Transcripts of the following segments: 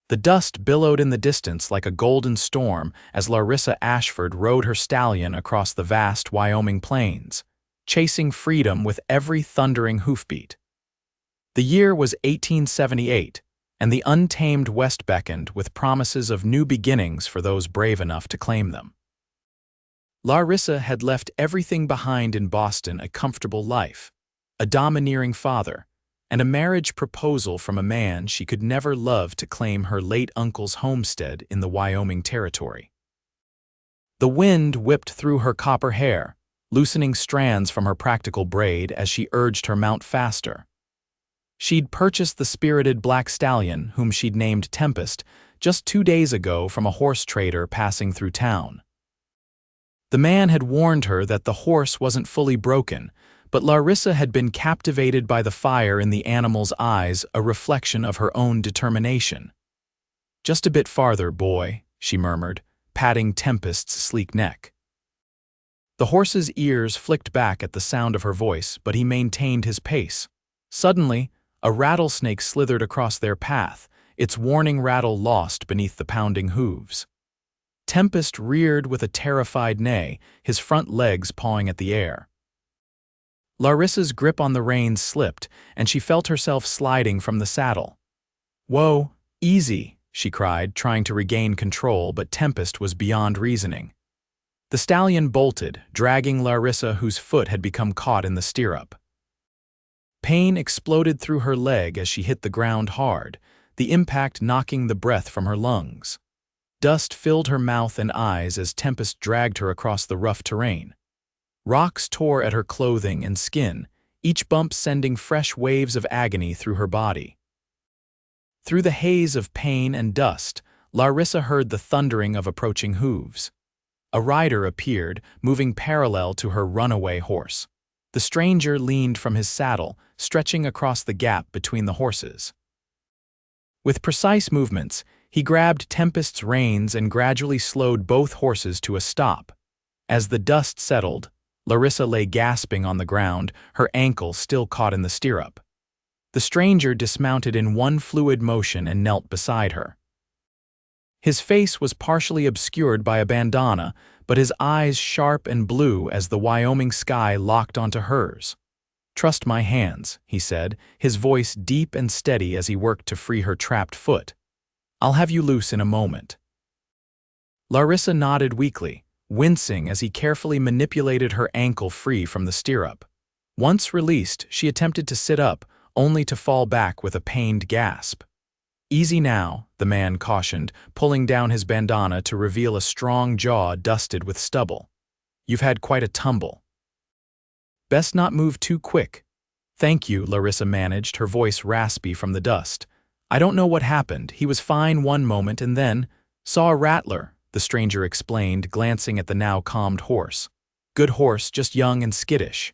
The dust billowed in the distance like a golden storm as Larissa Ashford rode her stallion across the vast Wyoming plains, chasing freedom with every thundering hoofbeat. The year was 1878, and the untamed West beckoned with promises of new beginnings for those brave enough to claim them. Larissa had left everything behind in Boston: a comfortable life, a domineering father, and a marriage proposal from a man she could never love to claim her late uncle's homestead in the Wyoming territory. The wind whipped through her copper hair, loosening strands from her practical braid as she urged her mount faster. She'd purchased the spirited black stallion, whom she'd named Tempest, just 2 days ago from a horse trader passing through town. The man had warned her that the horse wasn't fully broken, but Larissa had been captivated by the fire in the animal's eyes, a reflection of her own determination. "Just a bit farther, boy," she murmured, patting Tempest's sleek neck. The horse's ears flicked back at the sound of her voice, but he maintained his pace. Suddenly, a rattlesnake slithered across their path, its warning rattle lost beneath the pounding hooves. Tempest reared with a terrified neigh, his front legs pawing at the air. Larissa's grip on the reins slipped, and she felt herself sliding from the saddle. "Whoa, easy," she cried, trying to regain control, but Tempest was beyond reasoning. The stallion bolted, dragging Larissa, whose foot had become caught in the stirrup. Pain exploded through her leg as she hit the ground hard, the impact knocking the breath from her lungs. Dust filled her mouth and eyes as Tempest dragged her across the rough terrain. Rocks tore at her clothing and skin, each bump sending fresh waves of agony through her body. Through the haze of pain and dust, Larissa heard the thundering of approaching hooves. A rider appeared, moving parallel to her runaway horse. The stranger leaned from his saddle, stretching across the gap between the horses. With precise movements, he grabbed Tempest's reins and gradually slowed both horses to a stop. As the dust settled, Larissa lay gasping on the ground, her ankle still caught in the stirrup. The stranger dismounted in one fluid motion and knelt beside her. His face was partially obscured by a bandana, but his eyes sharp and blue as the Wyoming sky locked onto hers. "Trust my hands," he said, his voice deep and steady as he worked to free her trapped foot. "I'll have you loose in a moment." Larissa nodded weakly, wincing as he carefully manipulated her ankle free from the stirrup. Once released, she attempted to sit up, only to fall back with a pained gasp. "Easy now," the man cautioned, pulling down his bandana to reveal a strong jaw dusted with stubble. "You've had quite a tumble." "Best not move too quick." "Thank you," Larissa managed, her voice raspy from the dust. "I don't know what happened. He was fine one moment and then saw a rattler," the stranger explained, glancing at the now calmed horse. "Good horse, just young and skittish."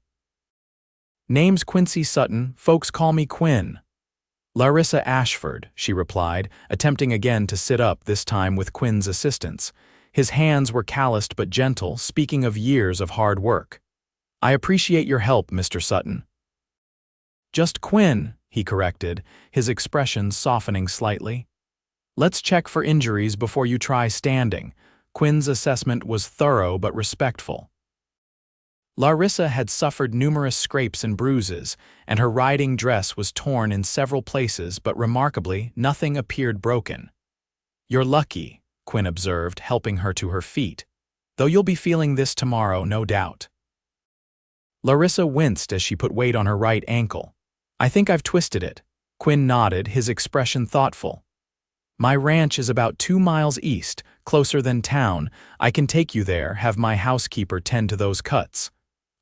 "Name's Quinn Sutton. Folks call me Quinn." "Larissa Ashford," she replied, attempting again to sit up, this time with Quinn's assistance. His hands were calloused but gentle, speaking of years of hard work. "I appreciate your help, Mr. Sutton." "Just Quinn," he corrected, his expression softening slightly. "Let's check for injuries before you try standing." Quinn's assessment was thorough but respectful. Larissa had suffered numerous scrapes and bruises, and her riding dress was torn in several places, but remarkably, nothing appeared broken. "You're lucky," Quinn observed, helping her to her feet. "Though you'll be feeling this tomorrow, no doubt." Larissa winced as she put weight on her right ankle. "I think I've twisted it." Quinn nodded, his expression thoughtful. "My ranch is about 2 miles east, closer than town. I can take you there, have my housekeeper tend to those cuts."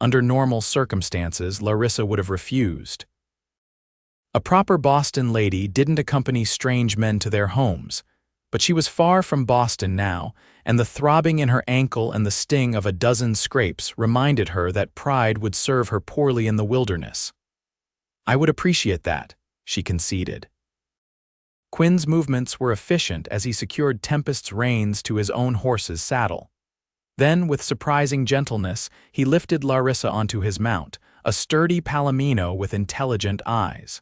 Under normal circumstances, Larissa would have refused. A proper Boston lady didn't accompany strange men to their homes, but she was far from Boston now, and the throbbing in her ankle and the sting of a dozen scrapes reminded her that pride would serve her poorly in the wilderness. "I would appreciate that," she conceded. Quinn's movements were efficient as he secured Tempest's reins to his own horse's saddle. Then, with surprising gentleness, he lifted Larissa onto his mount, a sturdy palomino with intelligent eyes.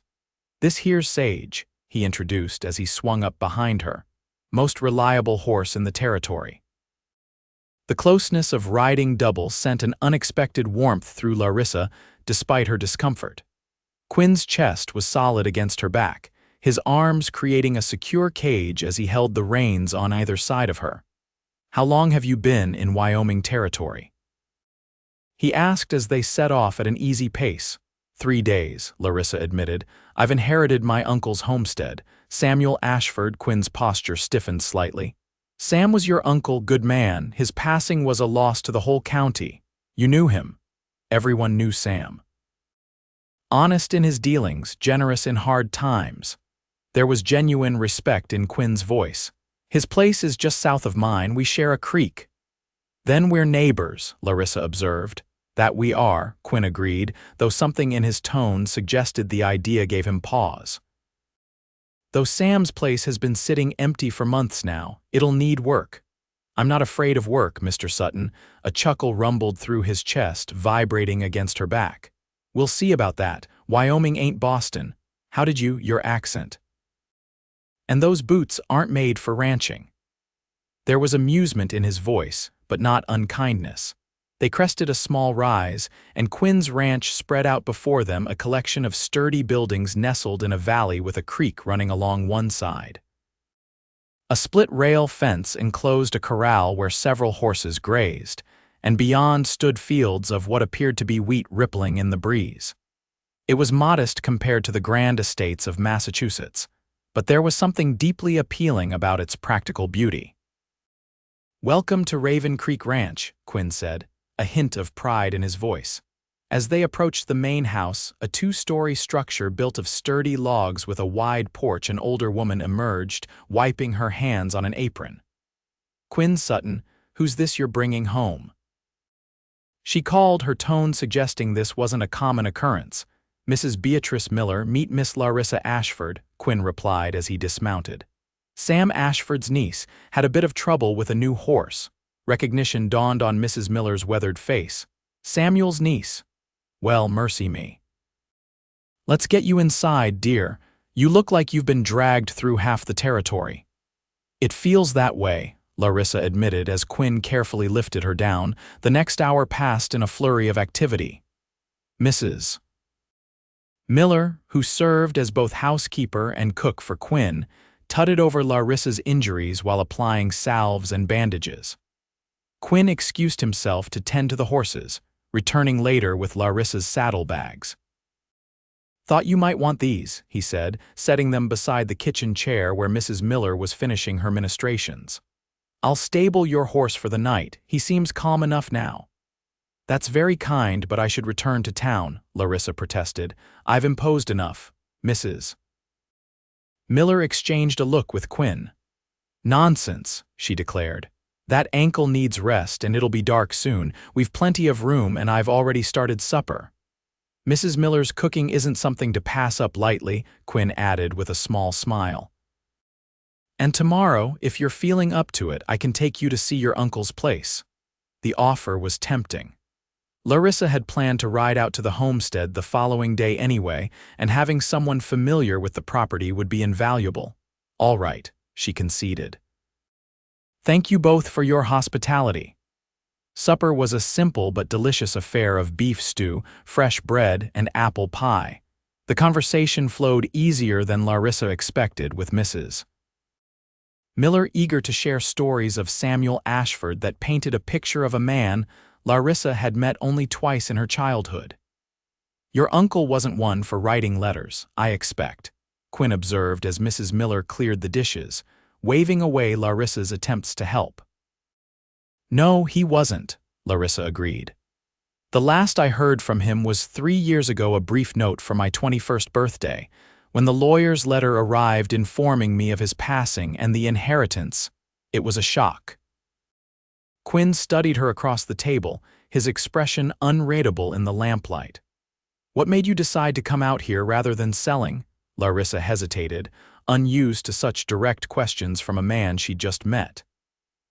"This here's Sage," he introduced as he swung up behind her. Most reliable horse in the territory. The closeness of riding double sent an unexpected warmth through Larissa despite her discomfort. Quinn's chest was solid against her back, his arms creating a secure cage as he held the reins on either side of her. "How long have you been in Wyoming territory?" he asked as they set off at an easy pace. 3 days, Larissa admitted. "I've inherited my uncle's homestead." Samuel Ashford. Quinn's posture stiffened slightly. "Sam was your uncle, good man. His passing was a loss to the whole county. You knew him." Everyone knew Sam. Honest in his dealings, generous in hard times. There was genuine respect in Quinn's voice. "His place is just south of mine. We share a creek." "Then we're neighbors," Larissa observed. "That we are," Quinn agreed, though something in his tone suggested the idea gave him pause. "Though Sam's place has been sitting empty for months now, it'll need work." "I'm not afraid of work, Mr. Sutton." A chuckle rumbled through his chest, vibrating against her back. "We'll see about that. Wyoming ain't Boston. How did your accent? And those boots aren't made for ranching." There was amusement in his voice, but not unkindness. They crested a small rise, and Quinn's ranch spread out before them, a collection of sturdy buildings nestled in a valley with a creek running along one side. A split-rail fence enclosed a corral where several horses grazed, and beyond stood fields of what appeared to be wheat rippling in the breeze. It was modest compared to the grand estates of Massachusetts, but there was something deeply appealing about its practical beauty. "Welcome to Raven Creek Ranch," Quinn said, a hint of pride in his voice. As they approached the main house, a 2-story structure built of sturdy logs with a wide porch, an older woman emerged, wiping her hands on an apron. "Quinn Sutton, who's this you're bringing home?" she called, her tone suggesting this wasn't a common occurrence. "Mrs. Beatrice Miller, meet Miss Larissa Ashford," Quinn replied as he dismounted. Sam Ashford's niece had a bit of trouble with a new horse. Recognition dawned on Mrs. Miller's weathered face. "Samuel's niece? Well, mercy me. Let's get you inside, dear. You look like you've been dragged through half the territory." "It feels that way," Larissa admitted as Quinn carefully lifted her down. The next hour passed in a flurry of activity. Mrs. Miller, who served as both housekeeper and cook for Quinn, tutted over Larissa's injuries while applying salves and bandages. Quinn excused himself to tend to the horses, returning later with Larissa's saddlebags. "Thought you might want these," he said, setting them beside the kitchen chair where Mrs. Miller was finishing her ministrations. "I'll stable your horse for the night. He seems calm enough now." "That's very kind, but I should return to town," Larissa protested. "I've imposed enough." Mrs. Miller exchanged a look with Quinn. "Nonsense," she declared. "That ankle needs rest, and it'll be dark soon. We've plenty of room, and I've already started supper." "Mrs. Miller's cooking isn't something to pass up lightly," Quinn added with a small smile. "And tomorrow, if you're feeling up to it, I can take you to see your uncle's place." The offer was tempting. Larissa had planned to ride out to the homestead the following day anyway, and having someone familiar with the property would be invaluable. "All right," she conceded. "Thank you both for your hospitality." Supper was a simple but delicious affair of beef stew, fresh bread, and apple pie. The conversation flowed easier than Larissa expected, with Mrs. Miller eager to share stories of Samuel Ashford that painted a picture of a man Larissa had met only twice in her childhood. "Your uncle wasn't one for writing letters, I expect," Quinn observed as Mrs. Miller cleared the dishes, waving away Larissa's attempts to help. "No, he wasn't," Larissa agreed. "The last I heard from him was 3 years ago, a brief note for my 21st birthday, when the lawyer's letter arrived informing me of his passing and the inheritance. It was a shock." Quinn studied her across the table, his expression unreadable in the lamplight. "What made you decide to come out here rather than selling?" Larissa hesitated, unused to such direct questions from a man she'd just met.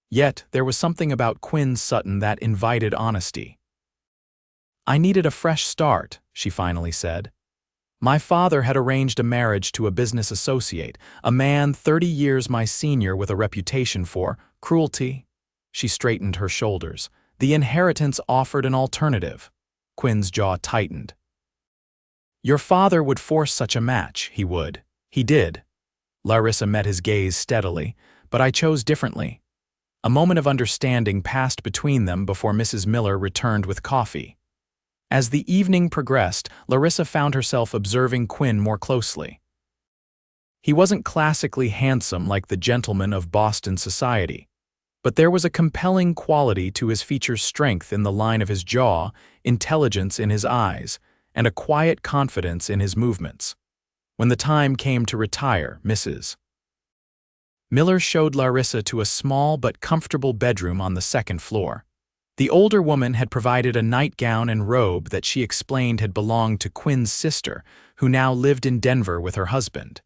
Yet there was something about Quinn Sutton that invited honesty. "I needed a fresh start," she finally said. My father had arranged a marriage to a business associate, a man 30 years my senior with a reputation for cruelty. She straightened her shoulders. The inheritance offered an alternative. Quinn's jaw tightened. Your father would force such a match, he would. He did. Larissa met his gaze steadily, but I chose differently. A moment of understanding passed between them before Mrs. Miller returned with coffee. As the evening progressed, Larissa found herself observing Quinn more closely. He wasn't classically handsome like the gentleman of Boston society, but there was a compelling quality to his features, strength in the line of his jaw, intelligence in his eyes, and a quiet confidence in his movements. When the time came to retire, Mrs. Miller showed Larissa to a small but comfortable bedroom on the second floor. The older woman had provided a nightgown and robe that she explained had belonged to Quinn's sister, who now lived in Denver with her husband.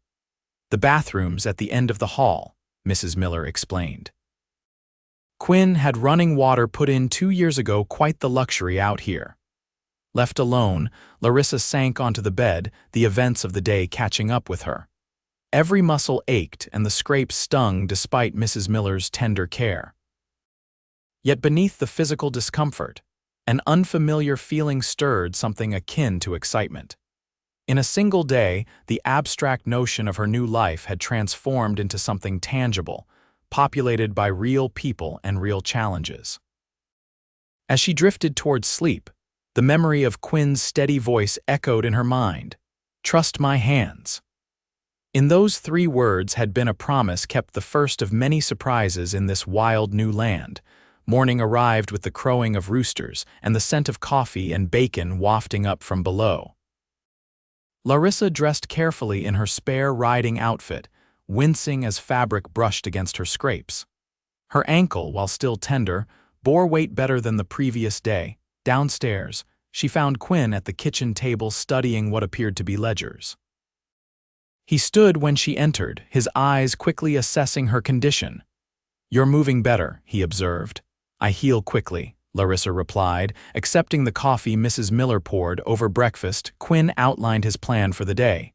The bathroom's at the end of the hall, Mrs. Miller explained. Quinn had running water put in 2 years ago, quite the luxury out here. Left alone, Larissa sank onto the bed, the events of the day catching up with her. Every muscle ached and the scrapes stung despite Mrs. Miller's tender care. Yet beneath the physical discomfort, an unfamiliar feeling stirred, something akin to excitement. In a single day, the abstract notion of her new life had transformed into something tangible, populated by real people and real challenges. As she drifted towards sleep, the memory of Quinn's steady voice echoed in her mind. Trust my hands. In those 3 words had been a promise kept, the first of many surprises in this wild new land. Morning arrived with the crowing of roosters and the scent of coffee and bacon wafting up from below. Larissa dressed carefully in her spare riding outfit, wincing as fabric brushed against her scrapes. Her ankle, while still tender, bore weight better than the previous day. Downstairs, she found Quinn at the kitchen table studying what appeared to be ledgers. He stood when she entered, his eyes quickly assessing her condition. You're moving better, he observed. I heal quickly, Larissa replied, accepting the coffee Mrs. Miller poured over breakfast. Quinn outlined his plan for the day.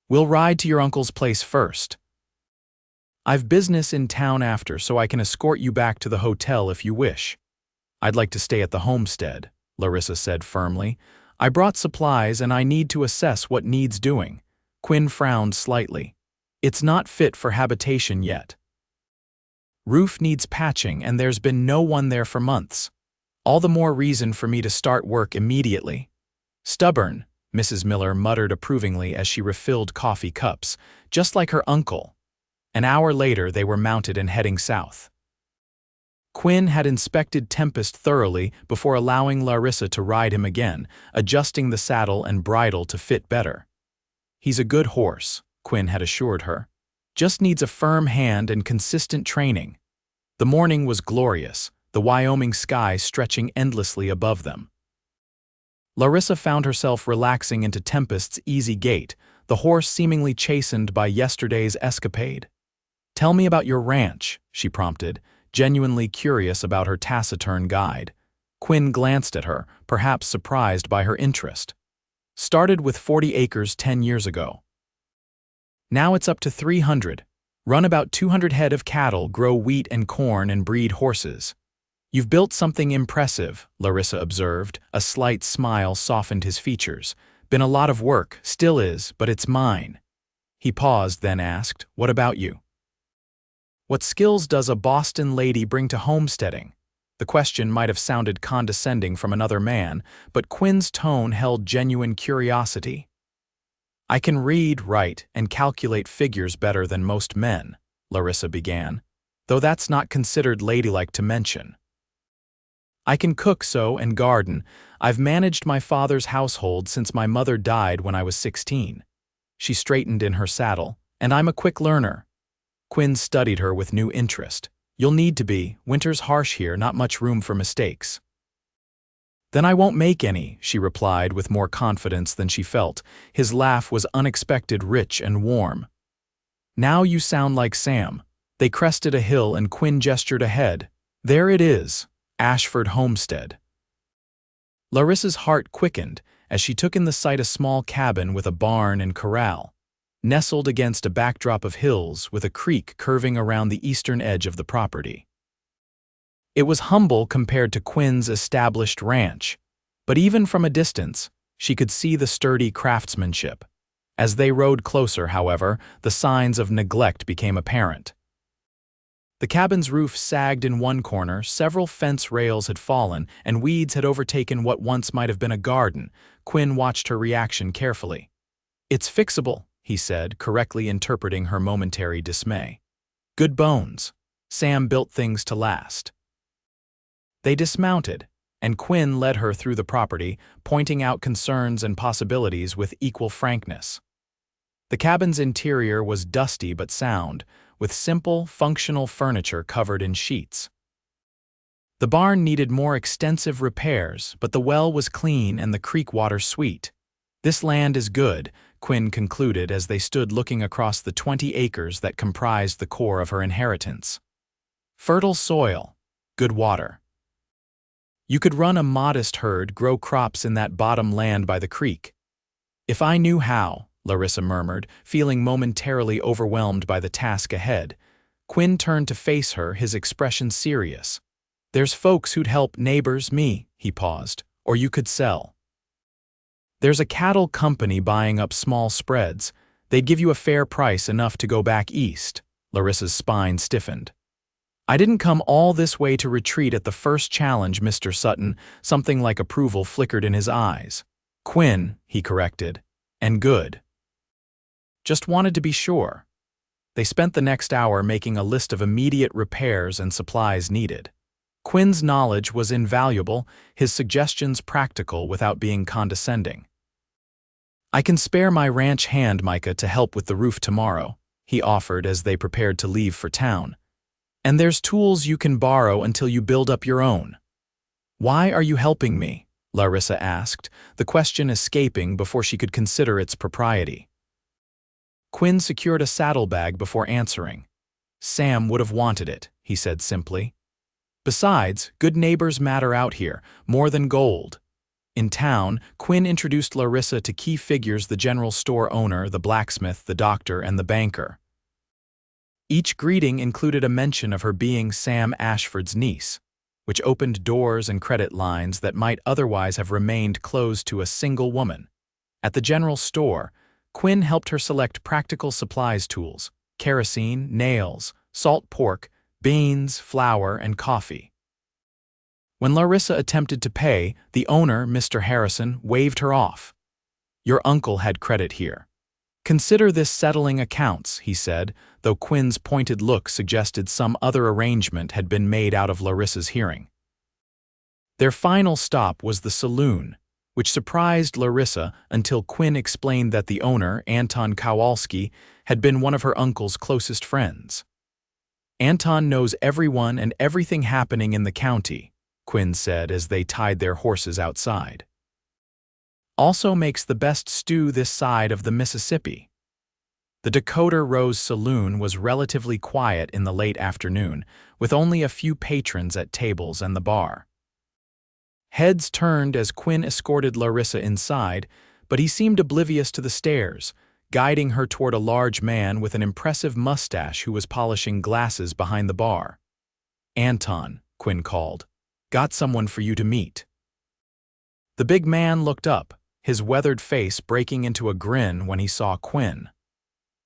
We'll ride to your uncle's place first. I've business in town after, so I can escort you back to the hotel if you wish. I'd like to stay at the homestead, Larissa said firmly. I brought supplies and I need to assess what needs doing. Quinn frowned slightly. It's not fit for habitation yet. Roof needs patching and there's been no one there for months. All the more reason for me to start work immediately. Stubborn, Mrs. Miller muttered approvingly as she refilled coffee cups, just like her uncle. An hour later they were mounted and heading south. Quinn had inspected Tempest thoroughly before allowing Larissa to ride him again, adjusting the saddle and bridle to fit better. He's a good horse, Quinn had assured her. Just needs a firm hand and consistent training. The morning was glorious, the Wyoming sky stretching endlessly above them. Larissa found herself relaxing into Tempest's easy gait, the horse seemingly chastened by yesterday's escapade. Tell me about your ranch, she prompted, genuinely curious about her taciturn guide. Quinn glanced at her, perhaps surprised by her interest. Started with 40 acres 10 years ago. Now it's up to 300. Run about 200 head of cattle, grow wheat and corn, and breed horses. You've built something impressive, Larissa observed. A slight smile softened his features. Been a lot of work, still is, but it's mine. He paused, then asked, what about you? What skills does a Boston lady bring to homesteading? The question might have sounded condescending from another man, but Quinn's tone held genuine curiosity. I can read, write, and calculate figures better than most men, Larissa began, though that's not considered ladylike to mention. I can cook and garden. I've managed my father's household since my mother died when I was 16. She straightened in her saddle, and I'm a quick learner. Quinn studied her with new interest. You'll need to be. Winter's harsh here, not much room for mistakes. Then I won't make any, she replied with more confidence than she felt. His laugh was unexpected, rich and warm. Now you sound like Sam. They crested a hill and Quinn gestured ahead. There it is, Ashford Homestead. Larissa's heart quickened, as she took in the sight a small cabin with a barn and corral, nestled against a backdrop of hills with a creek curving around the eastern edge of the property. It was humble compared to Quinn's established ranch, but even from a distance, she could see the sturdy craftsmanship. As they rode closer, however, the signs of neglect became apparent. The cabin's roof sagged in one corner, several fence rails had fallen, and weeds had overtaken what once might have been a garden. Quinn watched her reaction carefully. "It's fixable," he said, correctly interpreting her momentary dismay. "Good bones. Sam built things to last." They dismounted, and Quinn led her through the property, pointing out concerns and possibilities with equal frankness. The cabin's interior was dusty but sound, with simple, functional furniture covered in sheets. The barn needed more extensive repairs, but the well was clean and the creek water sweet. "This land is good," Quinn concluded as they stood looking across the 20 acres that comprised the core of her inheritance. "Fertile soil, good water. You could run a modest herd, grow crops in that bottom land by the creek." "If I knew how," Larissa murmured, feeling momentarily overwhelmed by the task ahead. Quinn turned to face her, his expression serious. "There's folks who'd help, neighbors, me," he paused, "or you could sell. There's a cattle company buying up small spreads. They'd give you a fair price, enough to go back east." Larissa's spine stiffened. "I didn't come all this way to retreat at the first challenge, Mr. Sutton." Something like approval flickered in his eyes. "Quinn," he corrected, "and good. Just wanted to be sure." They spent the next hour making a list of immediate repairs and supplies needed. Quinn's knowledge was invaluable, his suggestions practical without being condescending. "I can spare my ranch hand, Micah, to help with the roof tomorrow," he offered as they prepared to leave for town. "And there's tools you can borrow until you build up your own." "Why are you helping me?" Larissa asked, the question escaping before she could consider its propriety. Quinn secured a saddlebag before answering. "Sam would have wanted it," he said simply. "Besides, good neighbors matter out here, more than gold." In town, Quinn introduced Larissa to key figures: the general store owner, the blacksmith, the doctor, and the banker. Each greeting included a mention of her being Sam Ashford's niece, which opened doors and credit lines that might otherwise have remained closed to a single woman. At the general store, Quinn helped her select practical supplies: tools, kerosene, nails, salt pork, beans, flour, and coffee. When Larissa attempted to pay, the owner, Mr. Harrison, waved her off. "Your uncle had credit here. Consider this settling accounts," he said, though Quinn's pointed look suggested some other arrangement had been made out of Larissa's hearing. Their final stop was the saloon, which surprised Larissa until Quinn explained that the owner, Anton Kowalski, had been one of her uncle's closest friends. "Anton knows everyone and everything happening in the county," Quinn said as they tied their horses outside. "Also makes the best stew this side of the Mississippi." The Dakota Rose Saloon was relatively quiet in the late afternoon, with only a few patrons at tables and the bar. Heads turned as Quinn escorted Larissa inside, but he seemed oblivious to the stares, guiding her toward a large man with an impressive mustache who was polishing glasses behind the bar. "Anton," Quinn called, "got someone for you to meet." The big man looked up, his weathered face breaking into a grin when he saw Quinn.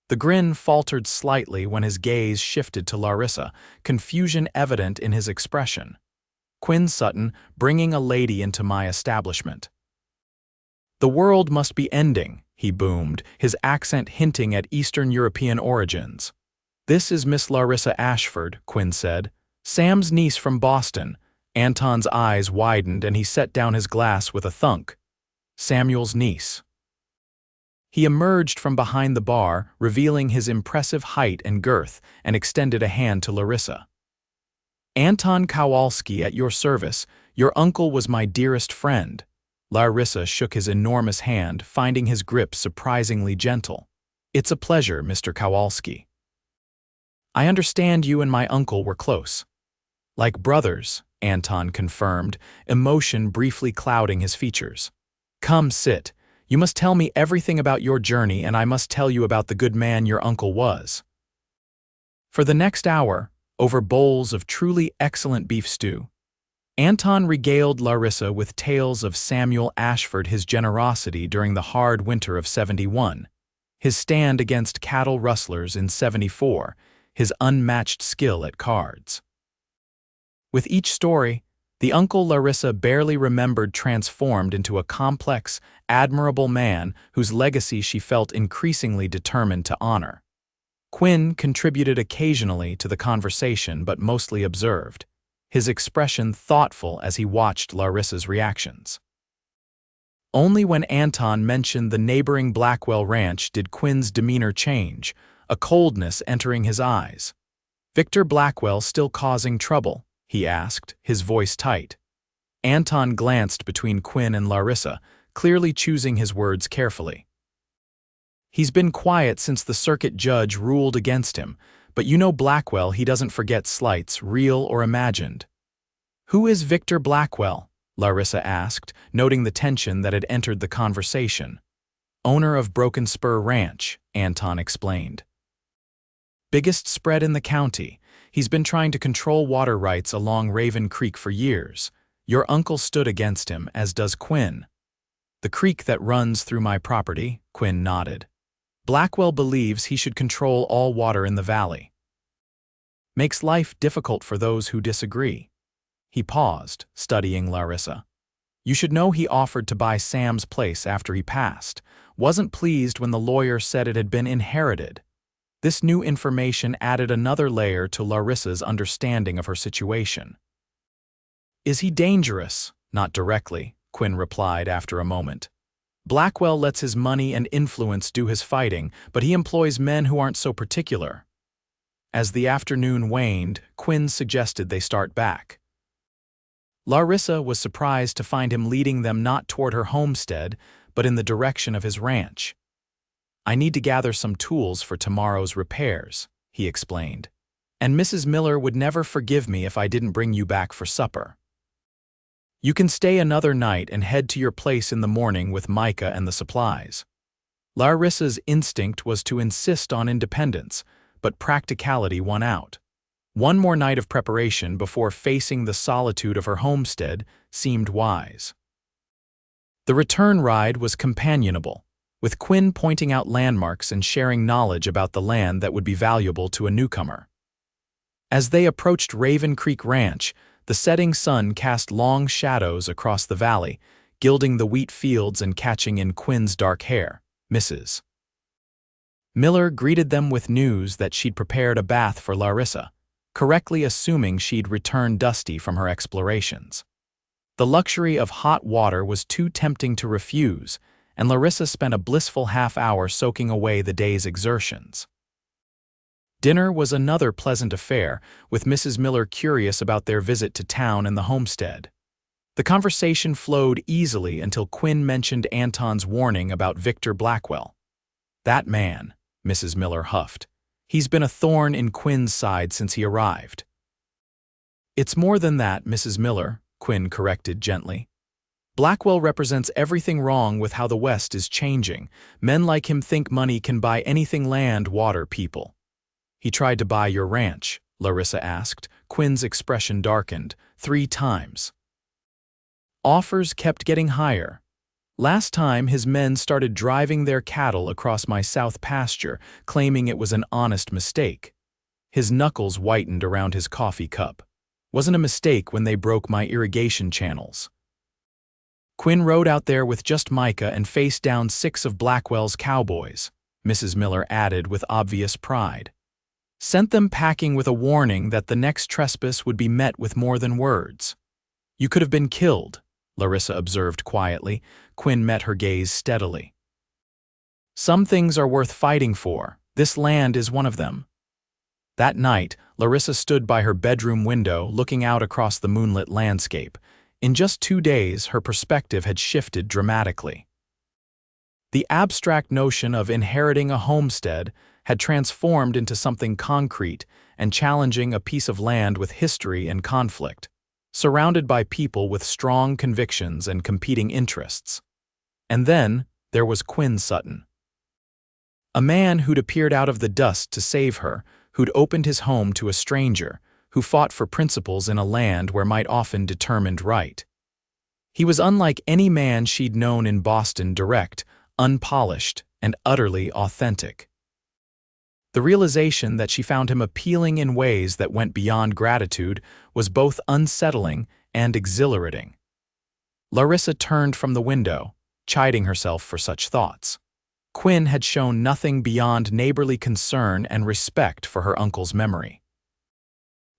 The grin faltered slightly when his gaze shifted to Larissa, confusion evident in his expression. "Quinn Sutton, bringing a lady into my establishment." "The world must be ending," he boomed, his accent hinting at Eastern European origins. "This is Miss Larissa Ashford," Quinn said. "Sam's niece from Boston." Anton's eyes widened and he set down his glass with a thunk. "Samuel's niece." He emerged from behind the bar, revealing his impressive height and girth, and extended a hand to Larissa. "Anton Kowalski, at your service. Your uncle was my dearest friend." Larissa shook his enormous hand, finding his grip surprisingly gentle. "It's a pleasure, Mr. Kowalski. I understand you and my uncle were close." "Like brothers," Anton confirmed, emotion briefly clouding his features. Come, sit. You must tell me everything about your journey, and I must tell you about the good man your uncle was." For the next hour, over bowls of truly excellent beef stew, Anton regaled Larissa with tales of Samuel Ashford, his generosity during the hard winter of '71, his stand against cattle rustlers in '74, his unmatched skill at cards. With each story, the uncle Larissa barely remembered transformed into a complex, admirable man whose legacy she felt increasingly determined to honor. Quinn contributed occasionally to the conversation but mostly observed, his expression thoughtful as he watched Larissa's reactions. Only when Anton mentioned the neighboring Blackwell ranch did Quinn's demeanor change, a coldness entering his eyes. "Victor Blackwell still causing trouble?" he asked, his voice tight. Anton glanced between Quinn and Larissa, clearly choosing his words carefully. "He's been quiet since the circuit judge ruled against him, but you know Blackwell, he doesn't forget slights, real or imagined." "Who is Victor Blackwell?" Larissa asked, noting the tension that had entered the conversation. "Owner of Broken Spur Ranch," Anton explained. "Biggest spread in the county. He's been trying to control water rights along Raven Creek for years. Your uncle stood against him, as does Quinn." "The creek that runs through my property," Quinn nodded. "Blackwell believes he should control all water in the valley. Makes life difficult for those who disagree." He paused, studying Larissa. "You should know he offered to buy Sam's place after he passed. Wasn't pleased when the lawyer said it had been inherited." This new information added another layer to Larissa's understanding of her situation. "Is he dangerous?" "Not directly," Quinn replied after a moment. "Blackwell lets his money and influence do his fighting, but he employs men who aren't so particular." As the afternoon waned, Quinn suggested they start back. Larissa was surprised to find him leading them not toward her homestead, but in the direction of his ranch. "I need to gather some tools for tomorrow's repairs," he explained. "And Mrs. Miller would never forgive me if I didn't bring you back for supper. You can stay another night and head to your place in the morning with Micah and the supplies." Larissa's instinct was to insist on independence, but practicality won out. One more night of preparation before facing the solitude of her homestead seemed wise. The return ride was companionable, with Quinn pointing out landmarks and sharing knowledge about the land that would be valuable to a newcomer. As they approached Raven Creek Ranch, the setting sun cast long shadows across the valley, gilding the wheat fields and catching in Quinn's dark hair. Mrs. Miller greeted them with news that she'd prepared a bath for Larissa, correctly assuming she'd returned dusty from her explorations. The luxury of hot water was too tempting to refuse, and Larissa spent a blissful half-hour soaking away the day's exertions. Dinner was another pleasant affair, with Mrs. Miller curious about their visit to town and the homestead. The conversation flowed easily until Quinn mentioned Anton's warning about Victor Blackwell. "That man," Mrs. Miller huffed. "He's been a thorn in Quinn's side since he arrived." "It's more than that, Mrs. Miller," Quinn corrected gently. "Blackwell represents everything wrong with how the West is changing. Men like him think money can buy anything: land, water, people." "He tried to buy your ranch?" Larissa asked. Quinn's expression darkened. "3 times. Offers kept getting higher. Last time his men started driving their cattle across my south pasture, claiming it was an honest mistake." His knuckles whitened around his coffee cup. "Wasn't a mistake when they broke my irrigation channels." "Quinn rode out there with just Micah and faced down 6 of Blackwell's cowboys," Mrs. Miller added with obvious pride. "Sent them packing with a warning that the next trespass would be met with more than words." "You could have been killed," Larissa observed quietly. Quinn met her gaze steadily. "Some things are worth fighting for. This land is one of them." That night, Larissa stood by her bedroom window looking out across the moonlit landscape. In just 2 days, her perspective had shifted dramatically. The abstract notion of inheriting a homestead had transformed into something concrete and challenging: a piece of land with history and conflict, surrounded by people with strong convictions and competing interests. And then there was Quinn Sutton. A man who'd appeared out of the dust to save her, who'd opened his home to a stranger, who fought for principles in a land where might often determined right. He was unlike any man she'd known in Boston, direct, unpolished, and utterly authentic. The realization that she found him appealing in ways that went beyond gratitude was both unsettling and exhilarating. Larissa turned from the window, chiding herself for such thoughts. Quinn had shown nothing beyond neighborly concern and respect for her uncle's memory.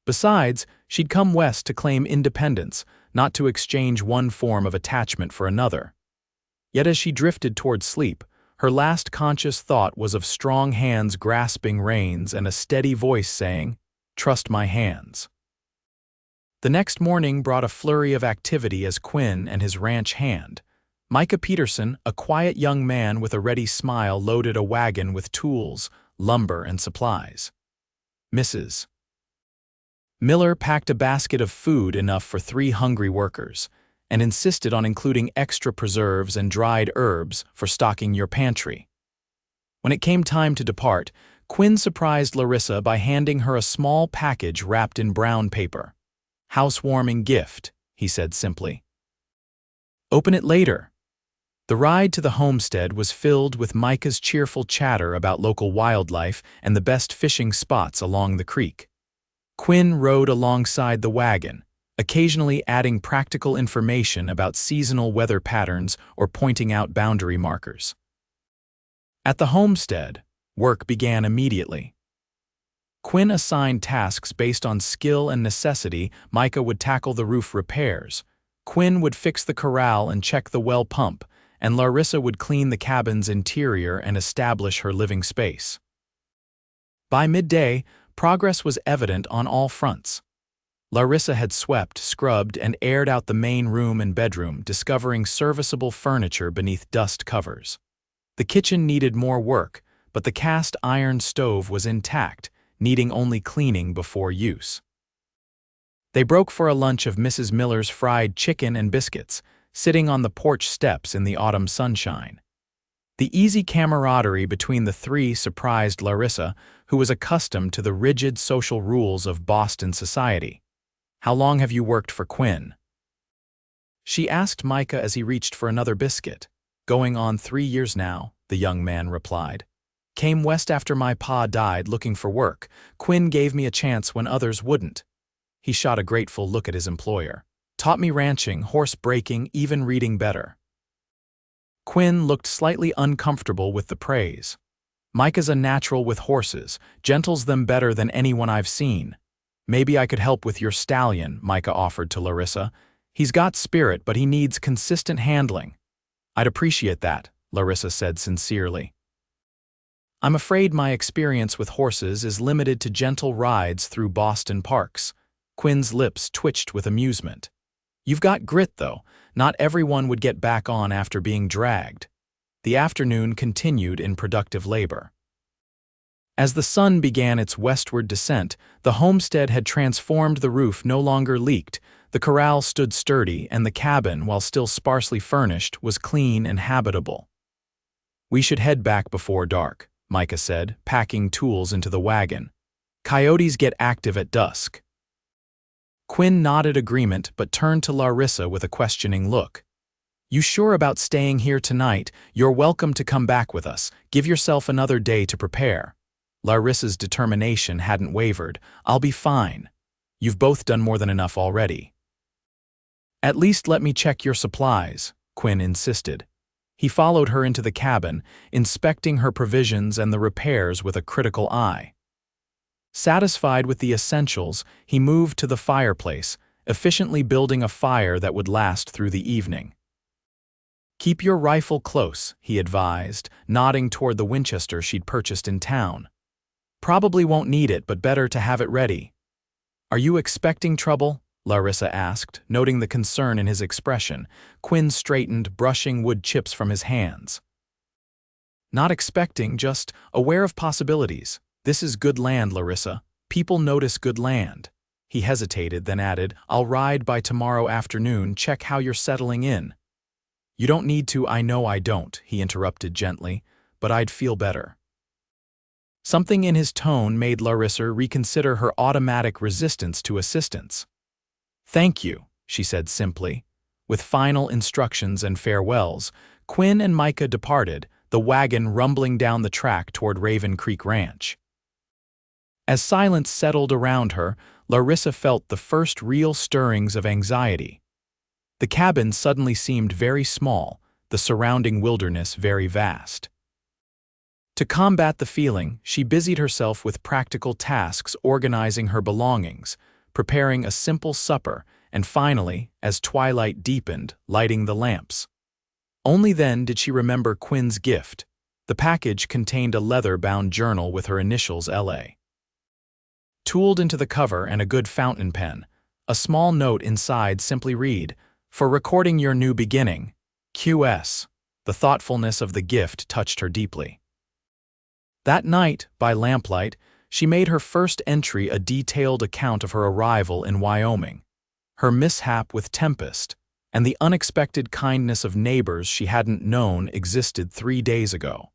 Besides, she'd come west to claim independence, not to exchange one form of attachment for another. Yet as she drifted toward sleep, her last conscious thought was of strong hands grasping reins and a steady voice saying, "Trust my hands." The next morning brought a flurry of activity as Quinn and his ranch hand, Micah Peterson, a quiet young man with a ready smile, loaded a wagon with tools, lumber, and supplies. Mrs. Miller packed a basket of food enough for 3 hungry workers, and insisted on including extra preserves and dried herbs for stocking your pantry. When it came time to depart, Quinn surprised Larissa by handing her a small package wrapped in brown paper. "Housewarming gift," he said simply. "Open it later." The ride to the homestead was filled with Micah's cheerful chatter about local wildlife and the best fishing spots along the creek. Quinn rode alongside the wagon, occasionally adding practical information about seasonal weather patterns or pointing out boundary markers. At the homestead, work began immediately. Quinn assigned tasks based on skill and necessity. Micah would tackle the roof repairs. Quinn would fix the corral and check the well pump, and Larissa would clean the cabin's interior and establish her living space. By midday, progress was evident on all fronts. Larissa had swept, scrubbed, and aired out the main room and bedroom, discovering serviceable furniture beneath dust covers. The kitchen needed more work, but the cast iron stove was intact, needing only cleaning before use. They broke for a lunch of Mrs. Miller's fried chicken and biscuits, sitting on the porch steps in the autumn sunshine. The easy camaraderie between the three surprised Larissa, who was accustomed to the rigid social rules of Boston society. "How long have you worked for Quinn?" she asked Micah as he reached for another biscuit. "Going on 3 years now," the young man replied. "Came west after my pa died looking for work. Quinn gave me a chance when others wouldn't." He shot a grateful look at his employer. "Taught me ranching, horse breaking, even reading better." Quinn looked slightly uncomfortable with the praise. "Micah's a natural with horses, gentles them better than anyone I've seen. Maybe I could help with your stallion," Micah offered to Larissa. "He's got spirit, but he needs consistent handling." "I'd appreciate that," Larissa said sincerely. "I'm afraid my experience with horses is limited to gentle rides through Boston parks." Quinn's lips twitched with amusement. "You've got grit, though. Not everyone would get back on after being dragged." The afternoon continued in productive labor. As the sun began its westward descent, the homestead had transformed. The roof no longer leaked, the corral stood sturdy, and the cabin, while still sparsely furnished, was clean and habitable. "We should head back before dark," Micah said, packing tools into the wagon. "Coyotes get active at dusk." Quinn nodded agreement but turned to Larissa with a questioning look. "You sure about staying here tonight? You're welcome to come back with us. Give yourself another day to prepare." Larissa's determination hadn't wavered. "I'll be fine. You've both done more than enough already." "At least let me check your supplies," Quinn insisted. He followed her into the cabin, inspecting her provisions and the repairs with a critical eye. Satisfied with the essentials, he moved to the fireplace, efficiently building a fire that would last through the evening. "Keep your rifle close," he advised, nodding toward the Winchester she'd purchased in town. "Probably won't need it, but better to have it ready." "Are you expecting trouble?" Larissa asked, noting the concern in his expression. Quinn straightened, brushing wood chips from his hands. "Not expecting, just aware of possibilities. This is good land, Larissa. People notice good land." He hesitated, then added, "I'll ride by tomorrow afternoon, check how you're settling in." You don't need to, I know I don't, he interrupted gently, but I'd feel better. Something in his tone made Larissa reconsider her automatic resistance to assistance. Thank you, she said simply. With final instructions and farewells, Quinn and Micah departed, the wagon rumbling down the track toward Raven Creek Ranch. As silence settled around her, Larissa felt the first real stirrings of anxiety. The cabin suddenly seemed very small, the surrounding wilderness very vast. To combat the feeling, she busied herself with practical tasks, organizing her belongings, preparing a simple supper, and finally, as twilight deepened, lighting the lamps. Only then did she remember Quinn's gift. The package contained a leather-bound journal with her initials L.A. tooled into the cover and a good fountain pen. A small note inside simply read, "For recording your new beginning, QS." The thoughtfulness of the gift touched her deeply. That night, by lamplight, she made her first entry, a detailed account of her arrival in Wyoming, her mishap with Tempest, and the unexpected kindness of neighbors she hadn't known existed 3 days ago.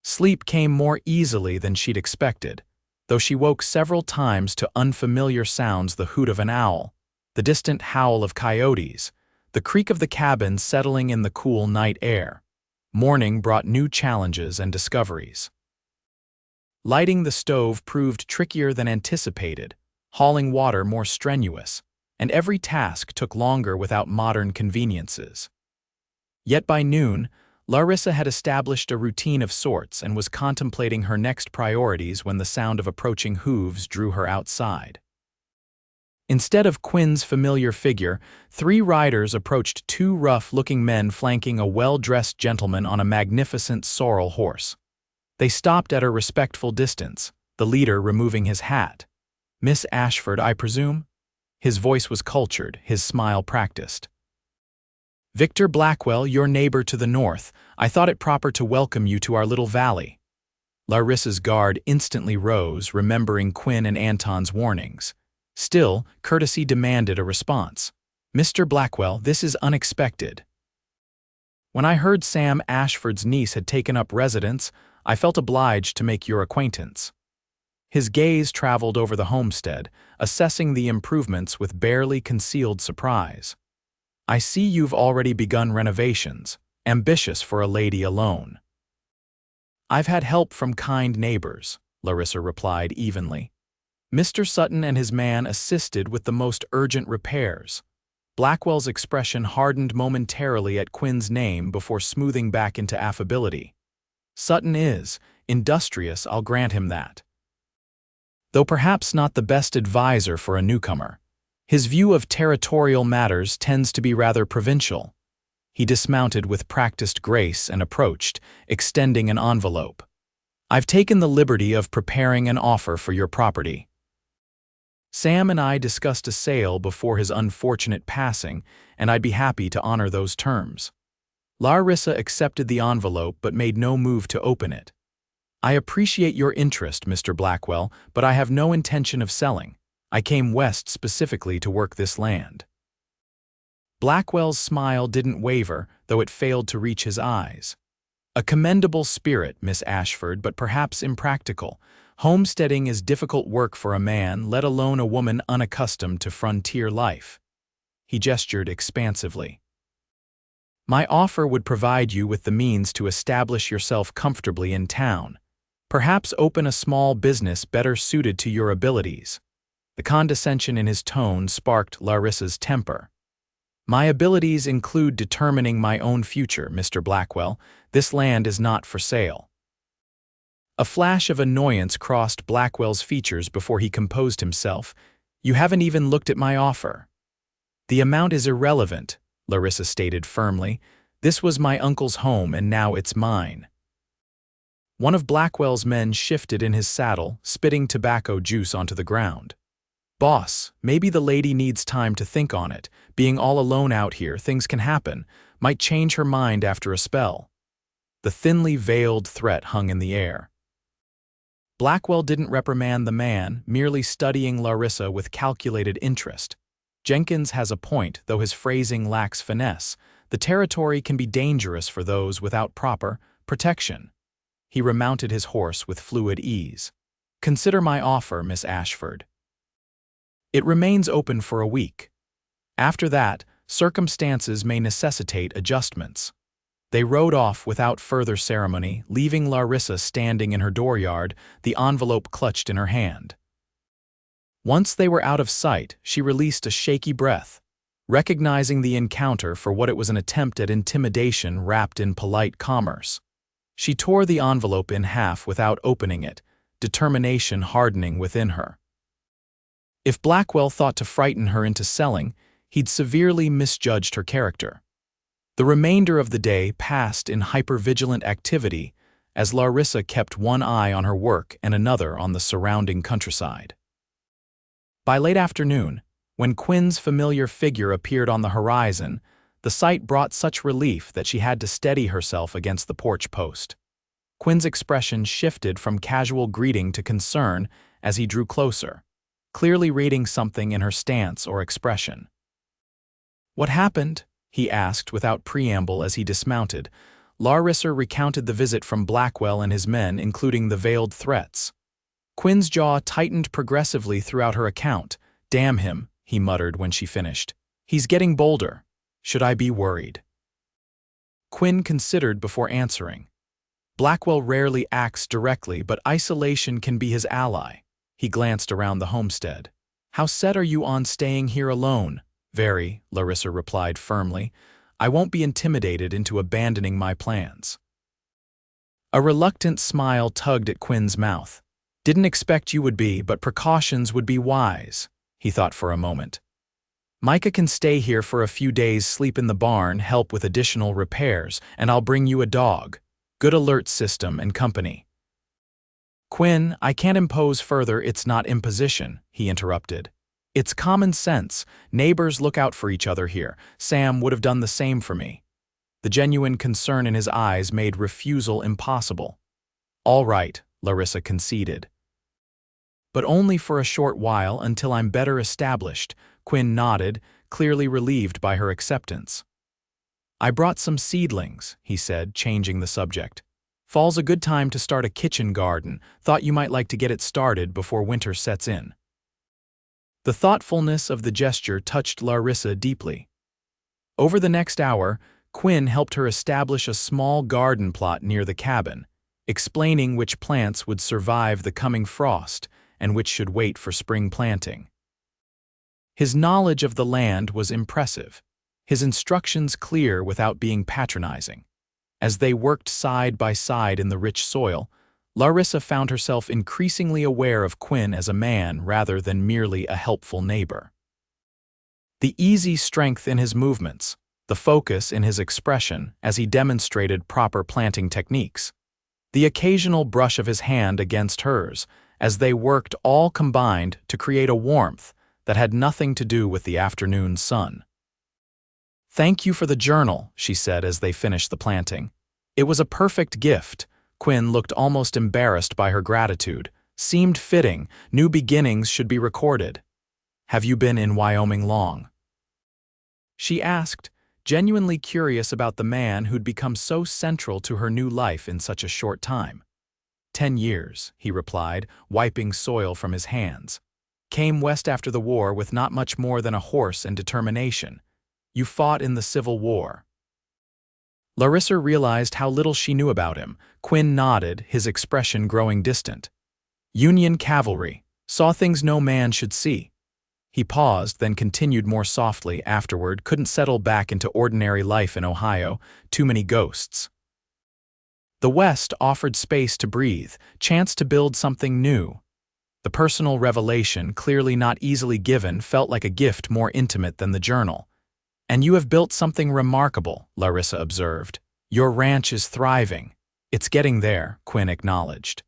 Sleep came more easily than she'd expected, though she woke several times to unfamiliar sounds: the hoot of an owl, the distant howl of coyotes, the creak of the cabin settling in the cool night air. Morning brought new challenges and discoveries. Lighting the stove proved trickier than anticipated, hauling water more strenuous, and every task took longer without modern conveniences. Yet by noon, Larissa had established a routine of sorts and was contemplating her next priorities when the sound of approaching hooves drew her outside. Instead of Quinn's familiar figure, 3 riders approached, 2 rough-looking men flanking a well-dressed gentleman on a magnificent sorrel horse. They stopped at a respectful distance, the leader removing his hat. "Miss Ashford, I presume?" His voice was cultured, his smile practiced. "Victor Blackwell, your neighbor to the north. I thought it proper to welcome you to our little valley." Larissa's guard instantly rose, remembering Quinn and Anton's warnings. Still, courtesy demanded a response. "Mr. Blackwell, this is unexpected. When I heard Sam Ashford's niece had taken up residence, I felt obliged to make your acquaintance." His gaze traveled over the homestead, assessing the improvements with barely concealed surprise. "I see you've already begun renovations, ambitious for a lady alone." "I've had help from kind neighbors," Larissa replied evenly. "Mr. Sutton and his man assisted with the most urgent repairs." Blackwell's expression hardened momentarily at Quinn's name before smoothing back into affability. "Sutton is industrious, I'll grant him that. Though perhaps not the best advisor for a newcomer. His view of territorial matters tends to be rather provincial." He dismounted with practiced grace and approached, extending an envelope. "I've taken the liberty of preparing an offer for your property. Sam and I discussed a sale before his unfortunate passing, and I'd be happy to honor those terms." Larissa accepted the envelope but made no move to open it. "I appreciate your interest, Mr. Blackwell, but I have no intention of selling. I came west specifically to work this land." Blackwell's smile didn't waver, though it failed to reach his eyes. "A commendable spirit, Miss Ashford, but perhaps impractical. Homesteading is difficult work for a man, let alone a woman unaccustomed to frontier life." He gestured expansively. "My offer would provide you with the means to establish yourself comfortably in town. Perhaps open a small business better suited to your abilities." The condescension in his tone sparked Larissa's temper. "My abilities include determining my own future, Mr. Blackwell. This land is not for sale." A flash of annoyance crossed Blackwell's features before he composed himself. "You haven't even looked at my offer." "The amount is irrelevant," Larissa stated firmly. "This was my uncle's home and now it's mine." One of Blackwell's men shifted in his saddle, spitting tobacco juice onto the ground. "Boss, maybe the lady needs time to think on it. Being all alone out here, things can happen. Might change her mind after a spell." The thinly veiled threat hung in the air. Blackwell didn't reprimand the man, merely studying Larissa with calculated interest. "Jenkins has a point, though his phrasing lacks finesse. The territory can be dangerous for those without proper protection. He remounted his horse with fluid ease. Consider my offer, Miss Ashford. It remains open for a week. After that, circumstances may necessitate adjustments. They rode off without further ceremony, leaving Larissa standing in her dooryard, the envelope clutched in her hand. Once they were out of sight, she released a shaky breath, recognizing the encounter for what it was, an attempt at intimidation wrapped in polite commerce. She tore the envelope in half without opening it, determination hardening within her. If Blackwell thought to frighten her into selling, he'd severely misjudged her character. The remainder of the day passed in hypervigilant activity as Larissa kept one eye on her work and another on the surrounding countryside. By late afternoon, when Quinn's familiar figure appeared on the horizon, the sight brought such relief that she had to steady herself against the porch post. Quinn's expression shifted from casual greeting to concern as he drew closer, clearly reading something in her stance or expression. "What happened?" he asked without preamble as he dismounted. Larissa recounted the visit from Blackwell and his men, including the veiled threats. Quinn's jaw tightened progressively throughout her account. "Damn him," he muttered when she finished. "He's getting bolder. Should I be worried?" Quinn considered before answering. Blackwell rarely acts directly, but isolation can be his ally. He glanced around the homestead. "How set are you on staying here alone?" "Very," Larissa replied firmly. "I won't be intimidated into abandoning my plans." A reluctant smile tugged at Quinn's mouth. "Didn't expect you would be, but precautions would be wise," he thought for a moment. "Micah can stay here for a few days, sleep in the barn, help with additional repairs, and I'll bring you a dog. Good alert system and company." "Quinn, I can't impose further, it's not imposition," he interrupted. "It's common sense. Neighbors look out for each other here. Sam would have done the same for me." The genuine concern in his eyes made refusal impossible. "All right," Larissa conceded. "But only for a short while until I'm better established," Quinn nodded, clearly relieved by her acceptance. "I brought some seedlings," he said, changing the subject. "Fall's a good time to start a kitchen garden. Thought you might like to get it started before winter sets in." The thoughtfulness of the gesture touched Larissa deeply. Over the next hour, Quinn helped her establish a small garden plot near the cabin, explaining which plants would survive the coming frost and which should wait for spring planting. His knowledge of the land was impressive, his instructions clear without being patronizing. As they worked side by side in the rich soil, Larissa found herself increasingly aware of Quinn as a man rather than merely a helpful neighbor. The easy strength in his movements, the focus in his expression as he demonstrated proper planting techniques, the occasional brush of his hand against hers as they worked all combined to create a warmth that had nothing to do with the afternoon sun. "Thank you for the journal," she said as they finished the planting. "It was a perfect gift." Quinn looked almost embarrassed by her gratitude. "Seemed fitting. New beginnings should be recorded." "Have you been in Wyoming long?" she asked, genuinely curious about the man who'd become so central to her new life in such a short time. 10 years, he replied, wiping soil from his hands. "Came west after the war with not much more than a horse and determination. You fought in the Civil War." Larissa realized how little she knew about him. Quinn nodded, his expression growing distant. "Union cavalry. Saw things no man should see." He paused, then continued more softly afterward, "Couldn't settle back into ordinary life in Ohio. Too many ghosts." The West offered space to breathe, chance to build something new. The personal revelation, clearly not easily given, felt like a gift more intimate than the journal. "And you have built something remarkable," Larissa observed. "Your ranch is thriving." "It's getting there," Quinn acknowledged.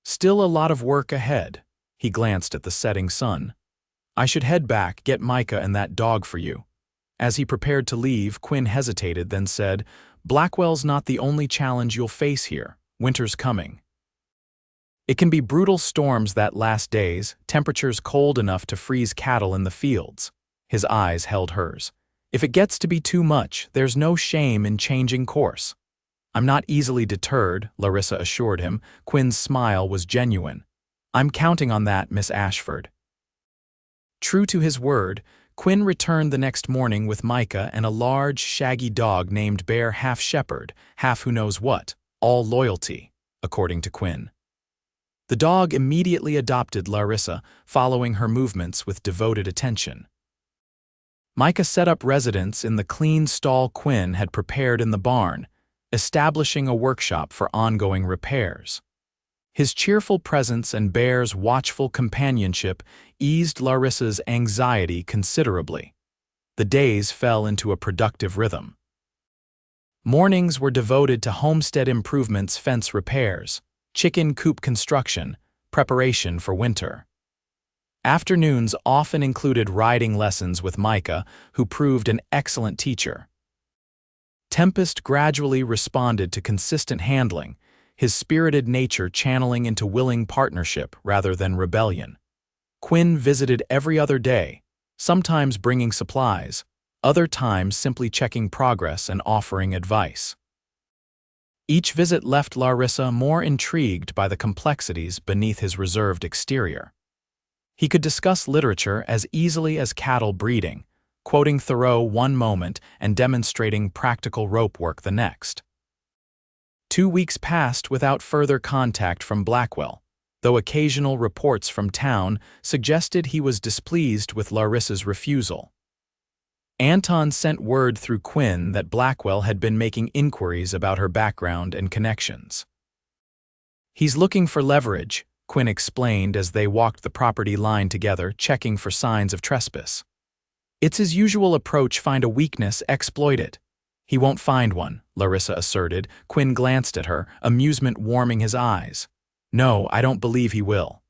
"Still a lot of work ahead." He glanced at the setting sun. "I should head back, get Micah and that dog for you." As he prepared to leave, Quinn hesitated, then said, "Blackwell's not the only challenge you'll face here. Winter's coming. It can be brutal storms that last days, temperatures cold enough to freeze cattle in the fields." His eyes held hers. If it gets to be too much, there's no shame in changing course. I'm not easily deterred, Larissa assured him. Quinn's smile was genuine. I'm counting on that, Miss Ashford. True to his word, Quinn returned the next morning with Micah and a large, shaggy dog named Bear, half shepherd, half who knows what, all loyalty, according to Quinn. The dog immediately adopted Larissa, following her movements with devoted attention. Micah set up residence in the clean stall Quinn had prepared in the barn, establishing a workshop for ongoing repairs. His cheerful presence and Bear's watchful companionship eased Larissa's anxiety considerably. The days fell into a productive rhythm. Mornings were devoted to homestead improvements, fence repairs, chicken coop construction, preparation for winter. Afternoons often included riding lessons with Micah, who proved an excellent teacher. Tempest gradually responded to consistent handling, his spirited nature channeling into willing partnership rather than rebellion. Quinn visited every other day, sometimes bringing supplies, other times simply checking progress and offering advice. Each visit left Larissa more intrigued by the complexities beneath his reserved exterior. He could discuss literature as easily as cattle breeding, quoting Thoreau one moment and demonstrating practical rope work the next. 2 weeks passed without further contact from Blackwell, though occasional reports from town suggested he was displeased with Larissa's refusal. Anton sent word through Quinn that Blackwell had been making inquiries about her background and connections. He's looking for leverage, Quinn explained as they walked the property line together, checking for signs of trespass. It's his usual approach: find a weakness, exploit it. He won't find one, Larissa asserted. Quinn glanced at her, amusement warming his eyes. No, I don't believe he will.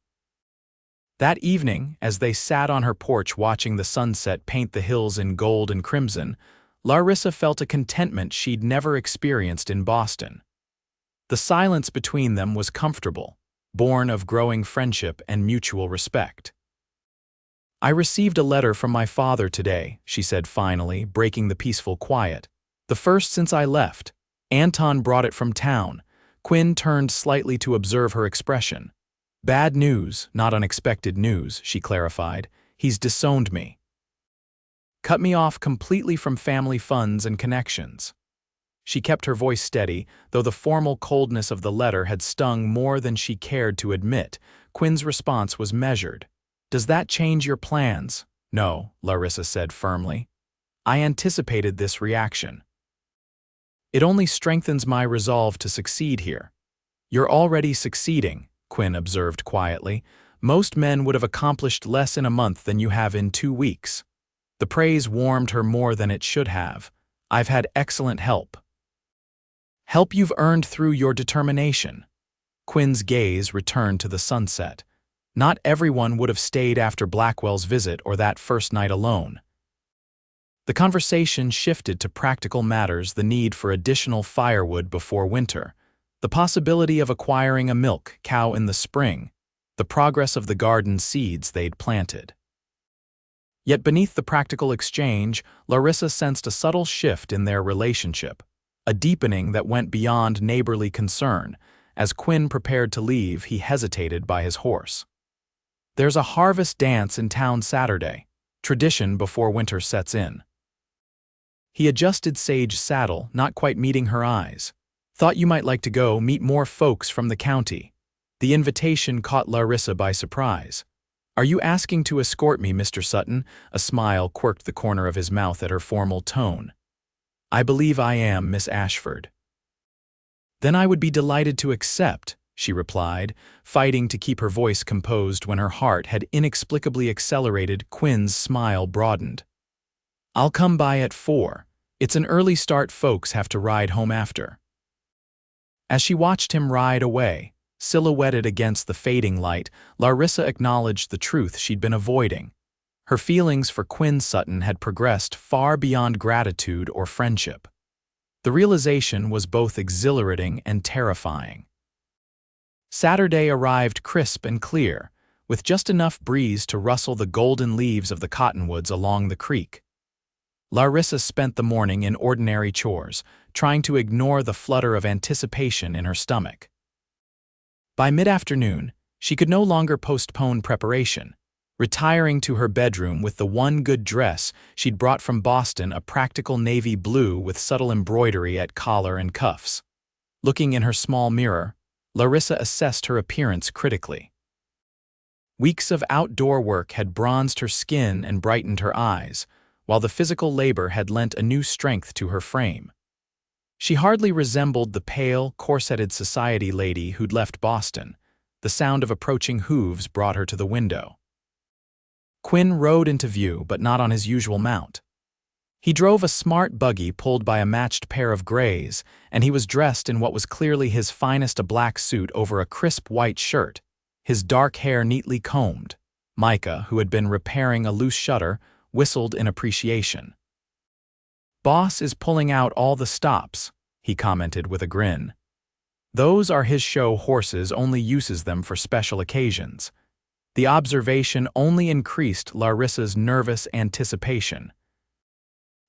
That evening, as they sat on her porch watching the sunset paint the hills in gold and crimson, Larissa felt a contentment she'd never experienced in Boston. The silence between them was comfortable, born of growing friendship and mutual respect. I received a letter from my father today, she said finally, breaking the peaceful quiet. The first since I left. Anton brought it from town. Quinn turned slightly to observe her expression. Bad news, not unexpected news, she clarified. He's disowned me. Cut me off completely from family funds and connections. She kept her voice steady, though the formal coldness of the letter had stung more than she cared to admit. Quinn's response was measured. Does that change your plans? No, Larissa said firmly. I anticipated this reaction. It only strengthens my resolve to succeed here. You're already succeeding, Quinn observed quietly. Most men would have accomplished less in a month than you have in 2 weeks. The praise warmed her more than it should have. I've had excellent help. Help you've earned through your determination. Quinn's gaze returned to the sunset. Not everyone would have stayed after Blackwell's visit or that first night alone. The conversation shifted to practical matters: the need for additional firewood before winter, the possibility of acquiring a milk cow in the spring, the progress of the garden seeds they'd planted. Yet beneath the practical exchange, Larissa sensed a subtle shift in their relationship, a deepening that went beyond neighborly concern. As Quinn prepared to leave, he hesitated by his horse. There's a harvest dance in town Saturday, tradition before winter sets in. He adjusted Sage's saddle, not quite meeting her eyes. Thought you might like to go meet more folks from the county. The invitation caught Larissa by surprise. Are you asking to escort me, Mr. Sutton? A smile quirked the corner of his mouth at her formal tone. I believe I am, Miss Ashford. Then I would be delighted to accept, she replied, fighting to keep her voice composed when her heart had inexplicably accelerated. Quinn's smile broadened. I'll come by at 4. It's an early start, folks have to ride home after. As she watched him ride away, silhouetted against the fading light, Larissa acknowledged the truth she'd been avoiding. Her feelings for Quinn Sutton had progressed far beyond gratitude or friendship. The realization was both exhilarating and terrifying. Saturday arrived crisp and clear, with just enough breeze to rustle the golden leaves of the cottonwoods along the creek. Larissa spent the morning in ordinary chores, trying to ignore the flutter of anticipation in her stomach. By mid-afternoon, she could no longer postpone preparation, retiring to her bedroom with the one good dress she'd brought from Boston, a practical navy blue with subtle embroidery at collar and cuffs. Looking in her small mirror, Larissa assessed her appearance critically. Weeks of outdoor work had bronzed her skin and brightened her eyes, while the physical labor had lent a new strength to her frame. She hardly resembled the pale, corseted society lady who'd left Boston. The sound of approaching hooves brought her to the window. Quinn rode into view, but not on his usual mount. He drove a smart buggy pulled by a matched pair of grays, and he was dressed in what was clearly his finest, a black suit over a crisp white shirt, his dark hair neatly combed. Micah, who had been repairing a loose shutter, whistled in appreciation. "Boss is pulling out all the stops," he commented with a grin. "Those are his show horses, only uses them for special occasions." The observation only increased Larissa's nervous anticipation.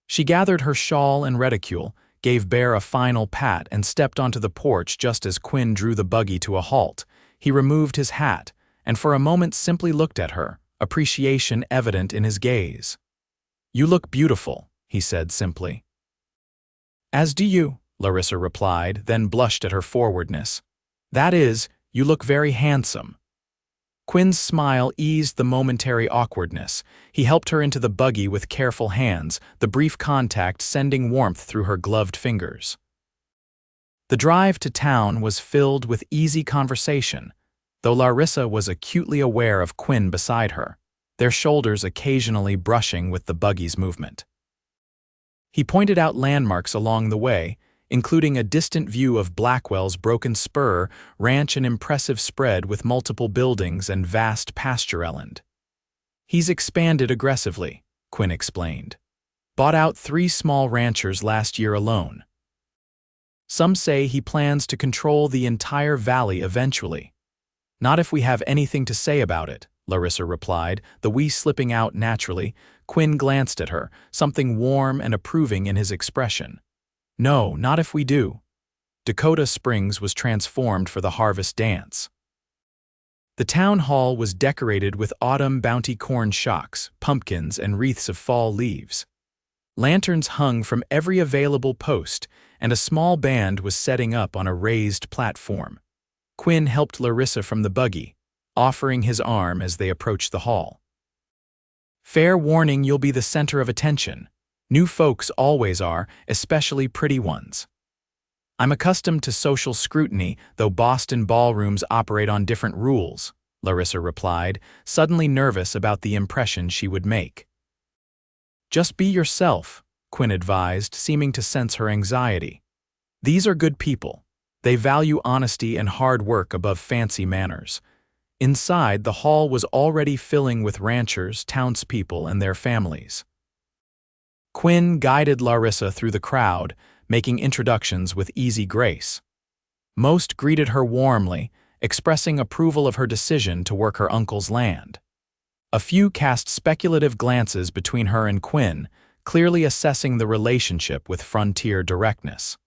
She gathered her shawl and reticule, gave Bear a final pat, and stepped onto the porch just as Quinn drew the buggy to a halt. He removed his hat, and for a moment simply looked at her, appreciation evident in his gaze. "You look beautiful," he said simply. "As do you," Larissa replied, then blushed at her forwardness. "That is, you look very handsome." Quinn's smile eased the momentary awkwardness. He helped her into the buggy with careful hands, the brief contact sending warmth through her gloved fingers. The drive to town was filled with easy conversation, though Larissa was acutely aware of Quinn beside her, their shoulders occasionally brushing with the buggy's movement. He pointed out landmarks along the way, including a distant view of Blackwell's Broken Spur ranch, an impressive spread with multiple buildings and vast pastureland. "He's expanded aggressively," Quinn explained. "Bought out 3 small ranchers last year alone. Some say he plans to control the entire valley eventually." "Not if we have anything to say about it," Larissa replied, the "we" slipping out naturally. Quinn glanced at her, something warm and approving in his expression. "No, not if we do." Dakota Springs was transformed for the harvest dance. The town hall was decorated with autumn bounty corn shocks, pumpkins, and wreaths of fall leaves. Lanterns hung from every available post, and a small band was setting up on a raised platform. Quinn helped Larissa from the buggy, offering his arm as they approached the hall. "Fair warning, you'll be the center of attention. New folks always are, especially pretty ones." "I'm accustomed to social scrutiny, though Boston ballrooms operate on different rules," Larissa replied, suddenly nervous about the impression she would make. "Just be yourself," Quinn advised, seeming to sense her anxiety. "These are good people. They value honesty and hard work above fancy manners." Inside, the hall was already filling with ranchers, townspeople, and their families. Quinn guided Larissa through the crowd, making introductions with easy grace. Most greeted her warmly, expressing approval of her decision to work her uncle's land. A few cast speculative glances between her and Quinn, clearly assessing the relationship with frontier directness.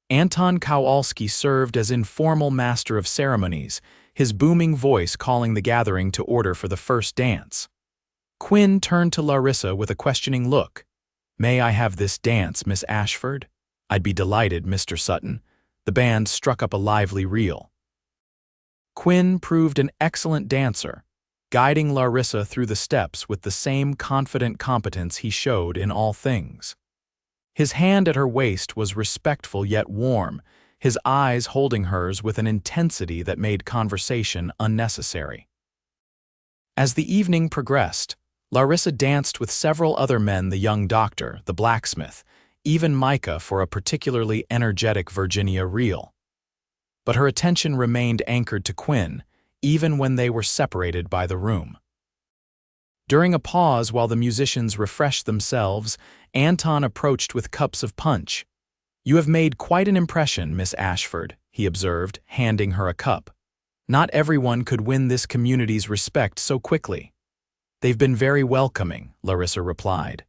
Anton Kowalski served as informal master of ceremonies, his booming voice calling the gathering to order for the first dance. Quinn turned to Larissa with a questioning look. "May I have this dance, Miss Ashford?" "I'd be delighted, Mr. Sutton." The band struck up a lively reel. Quinn proved an excellent dancer, guiding Larissa through the steps with the same confident competence he showed in all things. His hand at her waist was respectful yet warm, his eyes holding hers with an intensity that made conversation unnecessary. As the evening progressed, Larissa danced with several other men, the young doctor, the blacksmith, even Micah for a particularly energetic Virginia reel. But her attention remained anchored to Quinn, even when they were separated by the room. During a pause while the musicians refreshed themselves, Anton approached with cups of punch. "You have made quite an impression, Miss Ashford," he observed, handing her a cup. "Not everyone could win this community's respect so quickly." "They've been very welcoming," Larissa replied.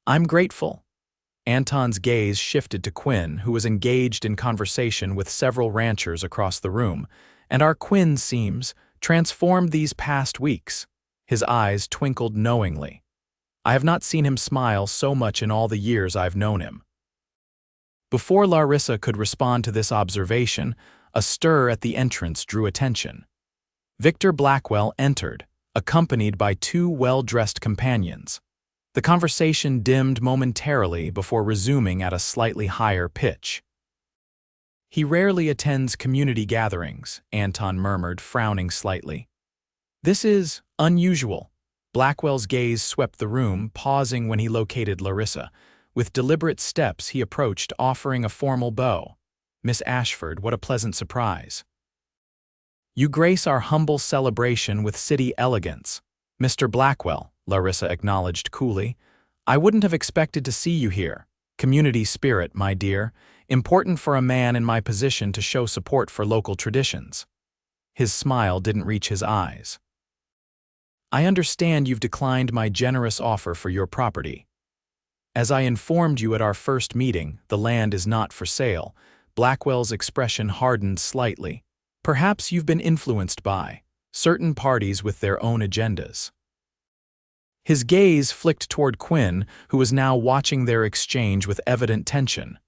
I'm grateful. Anton's gaze shifted to Quinn, who was engaged in conversation with several ranchers across the room, and our Quinn seems transformed these past weeks. His eyes twinkled knowingly. I have not seen him smile so much in all the years I've known him. Before Larissa could respond to this observation, a stir at the entrance drew attention. Victor Blackwell entered, accompanied by two well-dressed companions. The conversation dimmed momentarily before resuming at a slightly higher pitch. He rarely attends community gatherings, Anton murmured, frowning slightly. This is unusual. Blackwell's gaze swept the room, pausing when he located Larissa. With deliberate steps, he approached, offering a formal bow. Miss Ashford, what a pleasant surprise. You grace our humble celebration with city elegance. Mr. Blackwell, Larissa acknowledged coolly. I wouldn't have expected to see you here. Community spirit, my dear. Important for a man in my position to show support for local traditions. His smile didn't reach his eyes. I understand you've declined my generous offer for your property. As I informed you at our first meeting, the land is not for sale. Blackwell's expression hardened slightly. Perhaps you've been influenced by certain parties with their own agendas. His gaze flicked toward Quinn, who was now watching their exchange with evident tension.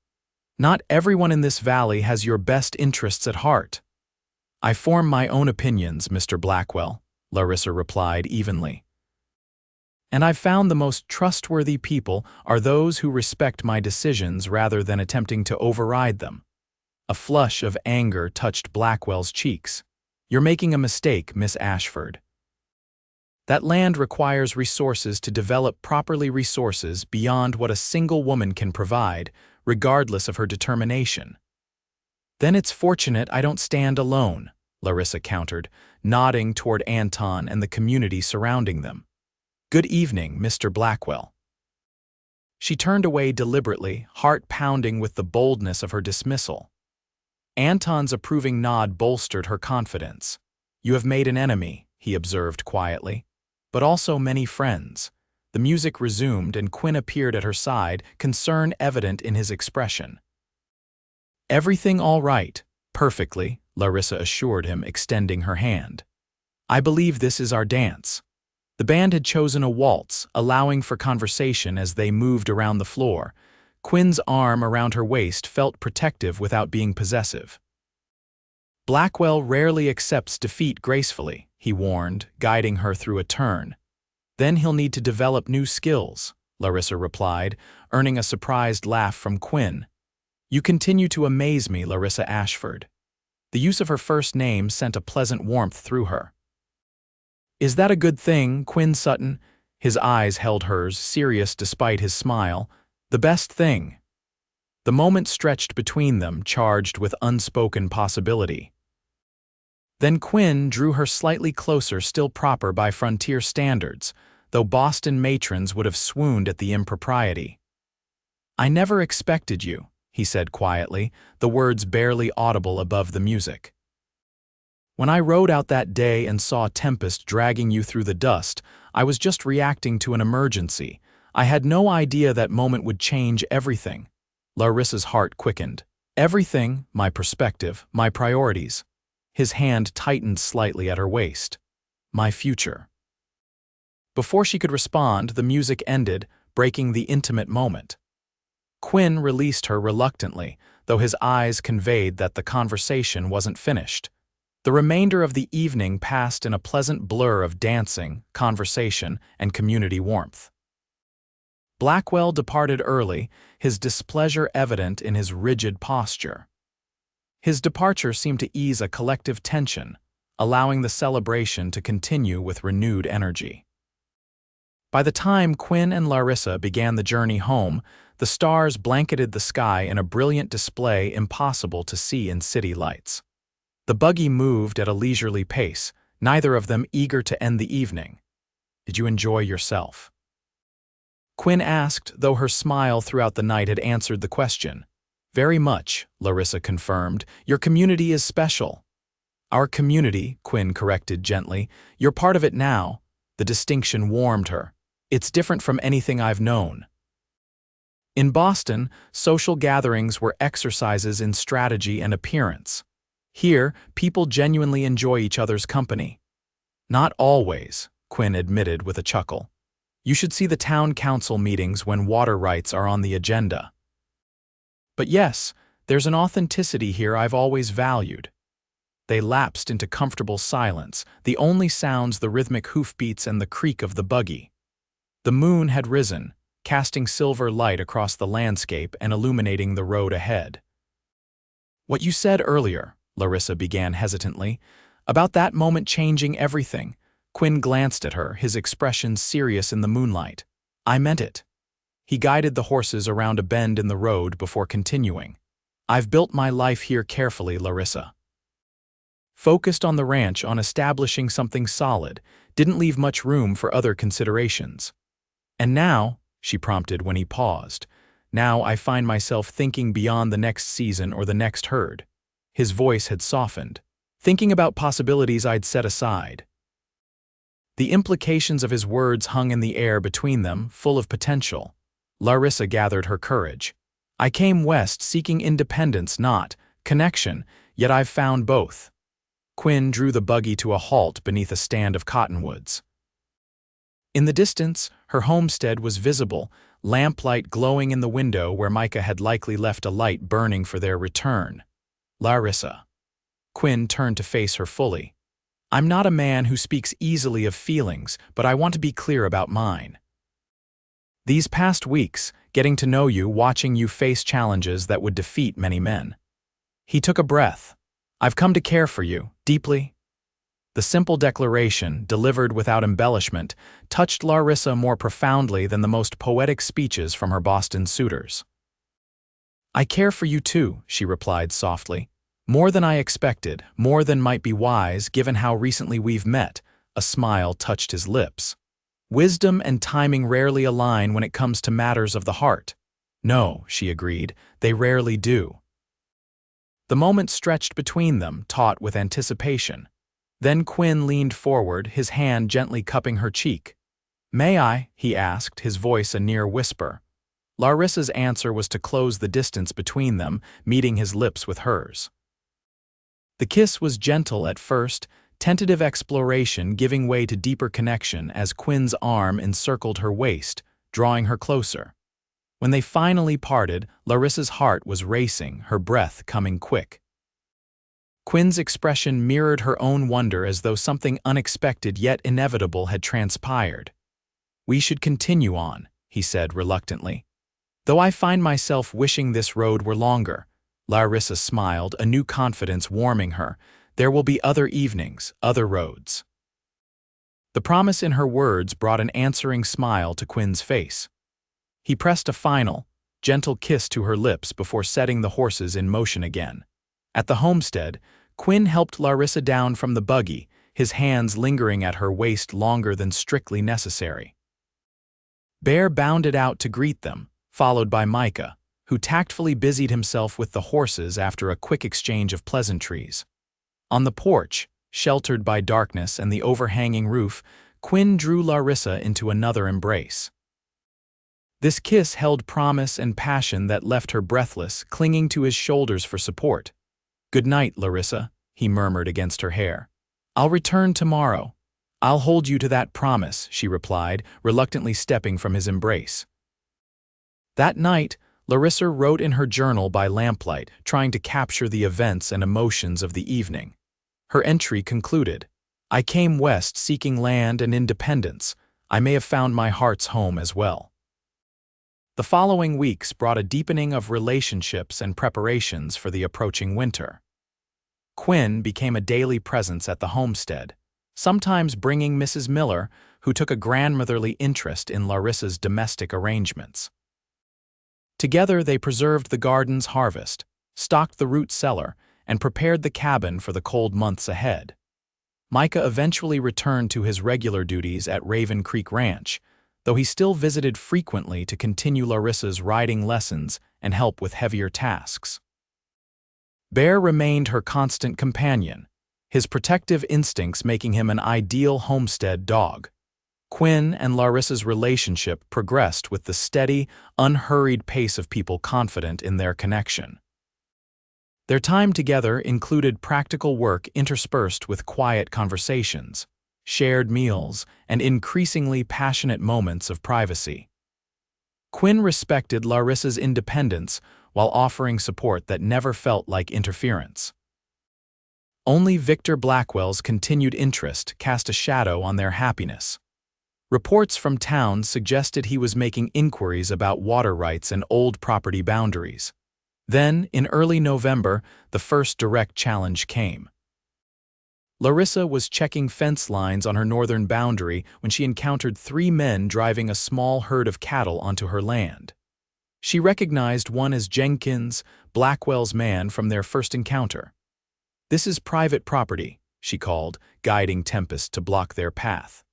Not everyone in this valley has your best interests at heart. I form my own opinions, Mr. Blackwell, Larissa replied evenly. And I've found the most trustworthy people are those who respect my decisions rather than attempting to override them. A flush of anger touched Blackwell's cheeks. You're making a mistake, Miss Ashford. That land requires resources to develop properly resources beyond what a single woman can provide, regardless of her determination. Then it's fortunate I don't stand alone, Larissa countered, nodding toward Anton and the community surrounding them. Good evening, Mr. Blackwell. She turned away deliberately, heart pounding with the boldness of her dismissal. Anton's approving nod bolstered her confidence. You have made an enemy, he observed quietly, but also many friends. The music resumed and Quinn appeared at her side, concern evident in his expression. Everything all right, perfectly, Larissa assured him, extending her hand. I believe this is our dance. The band had chosen a waltz, allowing for conversation as they moved around the floor. Quinn's arm around her waist felt protective without being possessive. Blackwell rarely accepts defeat gracefully, he warned, guiding her through a turn. Then he'll need to develop new skills, Larissa replied, earning a surprised laugh from Quinn. You continue to amaze me, Larissa Ashford. The use of her first name sent a pleasant warmth through her. Is that a good thing, Quinn Sutton? His eyes held hers, serious despite his smile. The best thing. The moment stretched between them, charged with unspoken possibility. Then Quinn drew her slightly closer, still proper by frontier standards, though Boston matrons would have swooned at the impropriety. I never expected you, he said quietly, the words barely audible above the music. When I rode out that day and saw Tempest dragging you through the dust, I was just reacting to an emergency. I had no idea that moment would change everything. Larissa's heart quickened. Everything, my perspective, my priorities. His hand tightened slightly at her waist. My future. Before she could respond, the music ended, breaking the intimate moment. Quinn released her reluctantly, though his eyes conveyed that the conversation wasn't finished. The remainder of the evening passed in a pleasant blur of dancing, conversation, and community warmth. Blackwell departed early, his displeasure evident in his rigid posture. His departure seemed to ease a collective tension, allowing the celebration to continue with renewed energy. By the time Quinn and Larissa began the journey home, the stars blanketed the sky in a brilliant display impossible to see in city lights. The buggy moved at a leisurely pace, neither of them eager to end the evening. Did you enjoy yourself? Quinn asked, though her smile throughout the night had answered the question. Very much, Larissa confirmed. Your community is special. Our community, Quinn corrected gently. You're part of it now. The distinction warmed her. It's different from anything I've known. In Boston, social gatherings were exercises in strategy and appearance. Here, people genuinely enjoy each other's company. Not always, Quinn admitted with a chuckle. You should see the town council meetings when water rights are on the agenda. But yes, there's an authenticity here I've always valued. They lapsed into comfortable silence, the only sounds the rhythmic hoofbeats and the creak of the buggy. The moon had risen, casting silver light across the landscape and illuminating the road ahead. What you said earlier, Larissa began hesitantly, about that moment changing everything. Quinn glanced at her, his expression serious in the moonlight. I meant it. He guided the horses around a bend in the road before continuing. I've built my life here carefully, Larissa. Focused on the ranch, on establishing something solid, didn't leave much room for other considerations. And now, she prompted when he paused, now I find myself thinking beyond the next season or the next herd. His voice had softened, thinking about possibilities I'd set aside. The implications of his words hung in the air between them, full of potential. Larissa gathered her courage. I came west seeking independence, not connection, yet I've found both. Quinn drew the buggy to a halt beneath a stand of cottonwoods. In the distance, her homestead was visible, lamplight glowing in the window where Micah had likely left a light burning for their return. Larissa. Quinn turned to face her fully. I'm not a man who speaks easily of feelings, but I want to be clear about mine. These past weeks, getting to know you, watching you face challenges that would defeat many men. He took a breath. I've come to care for you, deeply. The simple declaration, delivered without embellishment, touched Larissa more profoundly than the most poetic speeches from her Boston suitors. I care for you too, she replied softly. More than I expected, more than might be wise given how recently we've met. A smile touched his lips. Wisdom and timing rarely align when it comes to matters of the heart. No, she agreed, they rarely do. The moment stretched between them, taut with anticipation. Then Quinn leaned forward, his hand gently cupping her cheek. May I? He asked, his voice a near whisper. Larissa's answer was to close the distance between them, meeting his lips with hers. The kiss was gentle at first, tentative exploration giving way to deeper connection as Quinn's arm encircled her waist, drawing her closer. When they finally parted, Larissa's heart was racing, her breath coming quick. Quinn's expression mirrored her own wonder as though something unexpected yet inevitable had transpired. We should continue on, he said reluctantly. Though I find myself wishing this road were longer. Larissa smiled, a new confidence warming her. There will be other evenings, other roads. The promise in her words brought an answering smile to Quinn's face. He pressed a final, gentle kiss to her lips before setting the horses in motion again. At the homestead, Quinn helped Larissa down from the buggy, his hands lingering at her waist longer than strictly necessary. Bear bounded out to greet them, followed by Micah, who tactfully busied himself with the horses after a quick exchange of pleasantries. On the porch, sheltered by darkness and the overhanging roof, Quinn drew Larissa into another embrace. This kiss held promise and passion that left her breathless, clinging to his shoulders for support. Good night, Larissa, he murmured against her hair. I'll return tomorrow. I'll hold you to that promise, she replied, reluctantly stepping from his embrace. That night, Larissa wrote in her journal by lamplight, trying to capture the events and emotions of the evening. Her entry concluded, I came west seeking land and independence. I may have found my heart's home as well. The following weeks brought a deepening of relationships and preparations for the approaching winter. Quinn became a daily presence at the homestead, sometimes bringing Mrs. Miller, who took a grandmotherly interest in Larissa's domestic arrangements. Together they preserved the garden's harvest, stocked the root cellar, and prepared the cabin for the cold months ahead. Micah eventually returned to his regular duties at Raven Creek Ranch, though he still visited frequently to continue Larissa's riding lessons and help with heavier tasks. Bear remained her constant companion, his protective instincts making him an ideal homestead dog. Quinn and Larissa's relationship progressed with the steady, unhurried pace of people confident in their connection. Their time together included practical work interspersed with quiet conversations, shared meals, and increasingly passionate moments of privacy. Quinn respected Larissa's independence while offering support that never felt like interference. Only Victor Blackwell's continued interest cast a shadow on their happiness. Reports from town suggested he was making inquiries about water rights and old property boundaries. Then, in early November, the first direct challenge came. Larissa was checking fence lines on her northern boundary when she encountered 3 men driving a small herd of cattle onto her land. She recognized one as Jenkins, Blackwell's man from their first encounter. "This is private property," she called, guiding Tempest to block their path.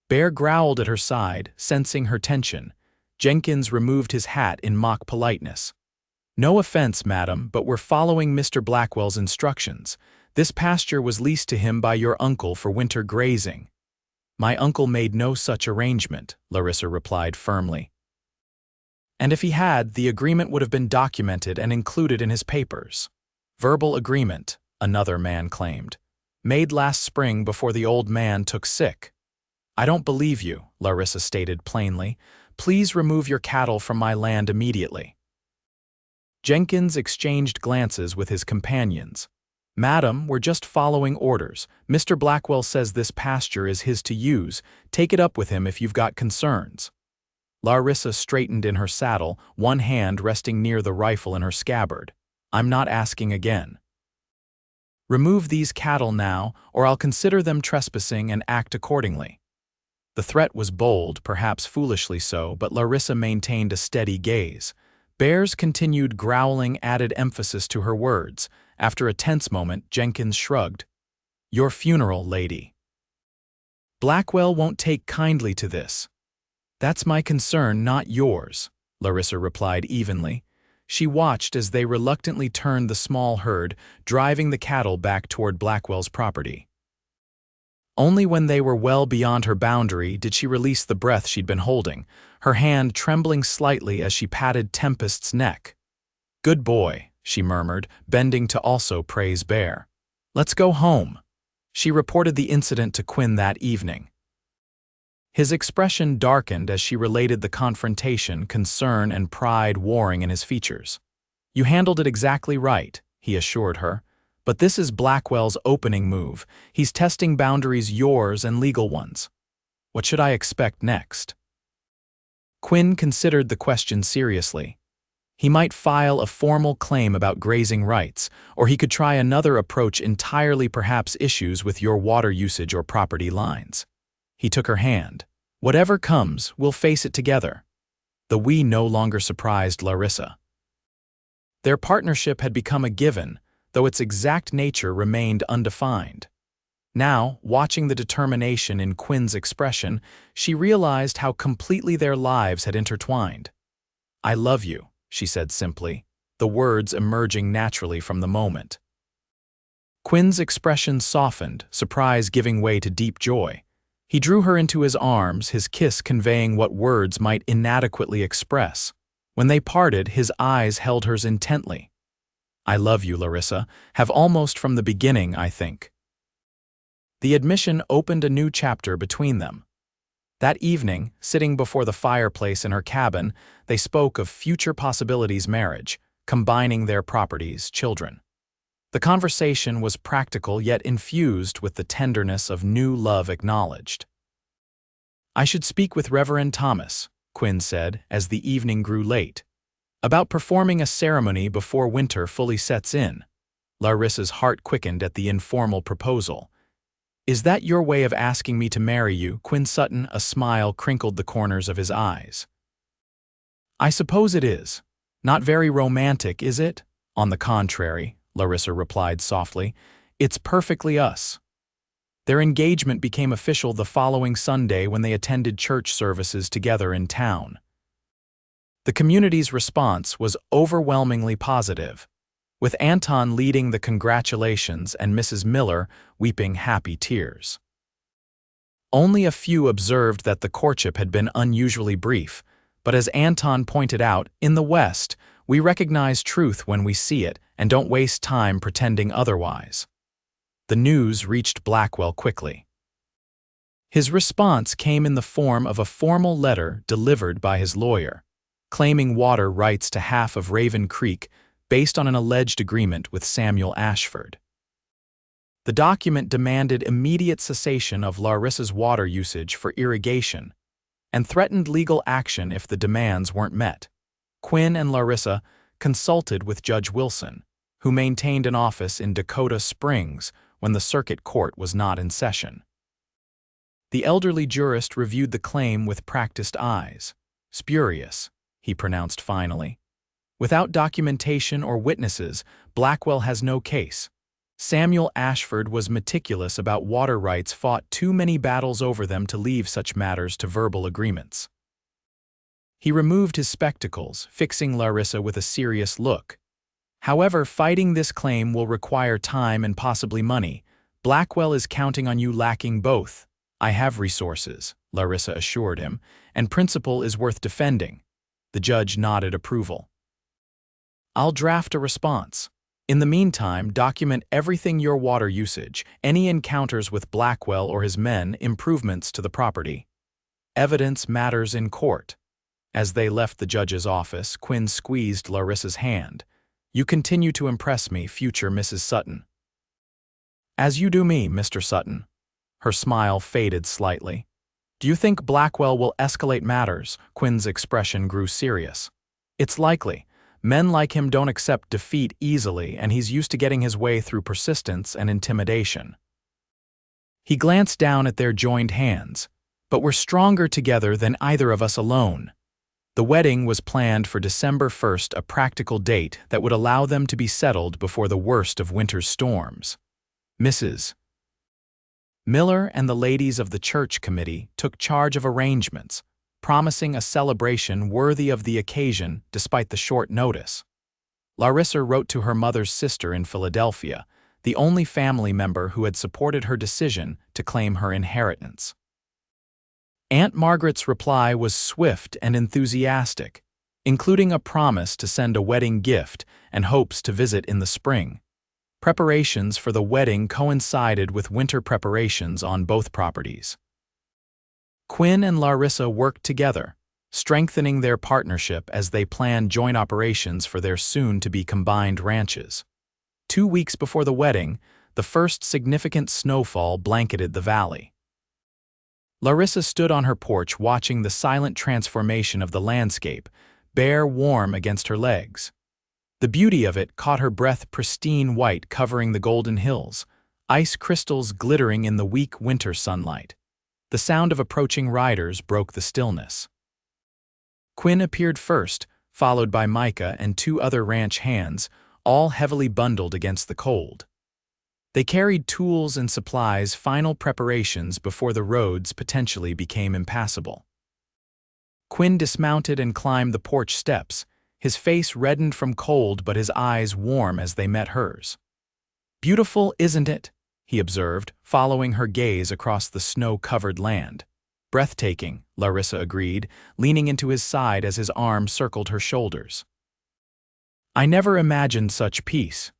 Bear growled at her side, sensing her tension. Jenkins removed his hat in mock politeness. "No offense, madam, but we're following Mr. Blackwell's instructions. This pasture was leased to him by your uncle for winter grazing." "My uncle made no such arrangement," Larissa replied firmly. "And if he had, the agreement would have been documented and included in his papers." "Verbal agreement," another man claimed. "Made last spring before the old man took sick." "I don't believe you," Larissa stated plainly. "Please remove your cattle from my land immediately." Jenkins exchanged glances with his companions. "Madam, we're just following orders. Mr. Blackwell says this pasture is his to use. Take it up with him if you've got concerns." Larissa straightened in her saddle, one hand resting near the rifle in her scabbard. "I'm not asking again." "Remove these cattle now, or I'll consider them trespassing and act accordingly." The threat was bold, perhaps foolishly so, but Larissa maintained a steady gaze. Bear's continued growling added emphasis to her words. After a tense moment, Jenkins shrugged. "Your funeral, lady." "Blackwell won't take kindly to this." "That's my concern, not yours," Larissa replied evenly. She watched as they reluctantly turned the small herd, driving the cattle back toward Blackwell's property. Only when they were well beyond her boundary did she release the breath she'd been holding, her hand trembling slightly as she patted Tempest's neck. "Good boy," she murmured, bending to also praise Bear. "Let's go home." She reported the incident to Quinn that evening. His expression darkened as she related the confrontation, concern and pride warring in his features. "You handled it exactly right," he assured her. "But this is Blackwell's opening move. He's testing boundaries, yours and legal ones. What should I expect next?" Quinn considered the question seriously. He might file a formal claim about grazing rights, or he could try another approach entirely, perhaps issues with your water usage or property lines. He took her hand. "Whatever comes, we'll face it together." The "we" no longer surprised Larissa. Their partnership had become a given, though its exact nature remained undefined. Now, watching the determination in Quinn's expression, she realized how completely their lives had intertwined. "I love you," she said simply, the words emerging naturally from the moment. Quinn's expression softened, surprise giving way to deep joy. He drew her into his arms, his kiss conveying what words might inadequately express. When they parted, his eyes held hers intently. "I love you, Larissa, have almost from the beginning, I think." The admission opened a new chapter between them. That evening, sitting before the fireplace in her cabin, they spoke of future possibilities: marriage, combining their properties, children. The conversation was practical yet infused with the tenderness of new love acknowledged. "I should speak with Reverend Thomas," Quinn said as the evening grew late, "about performing a ceremony before winter fully sets in." Larissa's heart quickened at the informal proposal. "Is that your way of asking me to marry you?" Quinn Sutton, a smile crinkled the corners of his eyes. "I suppose it is. Not very romantic, is it?" "On the contrary," Larissa replied softly, "it's perfectly us." Their engagement became official the following Sunday when they attended church services together in town. The community's response was overwhelmingly positive, with Anton leading the congratulations and Mrs. Miller weeping happy tears. Only a few observed that the courtship had been unusually brief, but as Anton pointed out, in the West, we recognize truth when we see it and don't waste time pretending otherwise. The news reached Blackwell quickly. His response came in the form of a formal letter delivered by his lawyer, claiming water rights to half of Raven Creek based on an alleged agreement with Samuel Ashford. The document demanded immediate cessation of Larissa's water usage for irrigation and threatened legal action if the demands weren't met. Quinn and Larissa consulted with Judge Wilson, who maintained an office in Dakota Springs when the circuit court was not in session. The elderly jurist reviewed the claim with practiced eyes. "Spurious," he pronounced finally. "Without documentation or witnesses, Blackwell has no case. Samuel Ashford was meticulous about water rights, fought too many battles over them to leave such matters to verbal agreements." He removed his spectacles, fixing Larissa with a serious look. "However, fighting this claim will require time and possibly money. Blackwell is counting on you lacking both." "I have resources," Larissa assured him, "and principle is worth defending." The judge nodded approval. "I'll draft a response. In the meantime, document everything: your water usage, any encounters with Blackwell or his men, improvements to the property. Evidence matters in court." As they left the judge's office, Quinn squeezed Larissa's hand. "You continue to impress me, future Mrs. Sutton." "As you do me, Mr. Sutton." Her smile faded slightly. "Do you think Blackwell will escalate matters?" Quinn's expression grew serious. "It's likely. Men like him don't accept defeat easily, and he's used to getting his way through persistence and intimidation." He glanced down at their joined hands. "But we're stronger together than either of us alone." The wedding was planned for December 1st, a practical date that would allow them to be settled before the worst of winter's storms. Mrs. Miller and the ladies of the church committee took charge of arrangements, promising a celebration worthy of the occasion despite the short notice. Larissa wrote to her mother's sister in Philadelphia, the only family member who had supported her decision to claim her inheritance. Aunt Margaret's reply was swift and enthusiastic, including a promise to send a wedding gift and hopes to visit in the spring. Preparations for the wedding coincided with winter preparations on both properties. Quinn and Larissa worked together, strengthening their partnership as they planned joint operations for their soon-to-be combined ranches. 2 weeks before the wedding, the first significant snowfall blanketed the valley. Larissa stood on her porch watching the silent transformation of the landscape, bare warm against her legs. The beauty of it caught her breath, pristine white covering the golden hills, ice crystals glittering in the weak winter sunlight. The sound of approaching riders broke the stillness. Quinn appeared first, followed by Micah and 2 other ranch hands, all heavily bundled against the cold. They carried tools and supplies, final preparations before the roads potentially became impassable. Quinn dismounted and climbed the porch steps, his face reddened from cold but his eyes warm as they met hers. "Beautiful, isn't it?" he observed, following her gaze across the snow-covered land. "Breathtaking," Larissa agreed, leaning into his side as his arm circled her shoulders. "I never imagined such peace."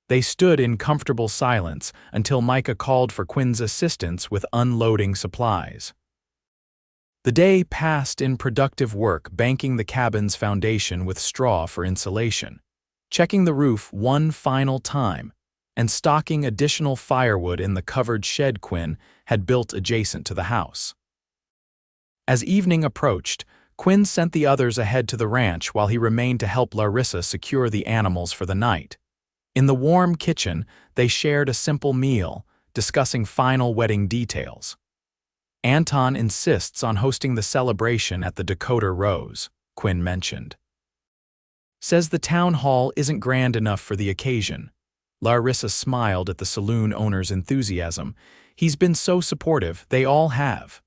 They stood in comfortable silence until Micah called for Quinn's assistance with unloading supplies. The day passed in productive work, banking the cabin's foundation with straw for insulation, checking the roof one final time, and stocking additional firewood in the covered shed Quinn had built adjacent to the house. As evening approached, Quinn sent the others ahead to the ranch while he remained to help Larissa secure the animals for the night. In the warm kitchen, they shared a simple meal, discussing final wedding details. "Anton insists on hosting the celebration at the Dakota Rose," Quinn mentioned. "Says the town hall isn't grand enough for the occasion." Larissa smiled at the saloon owner's enthusiasm. "He's been so supportive, they all have."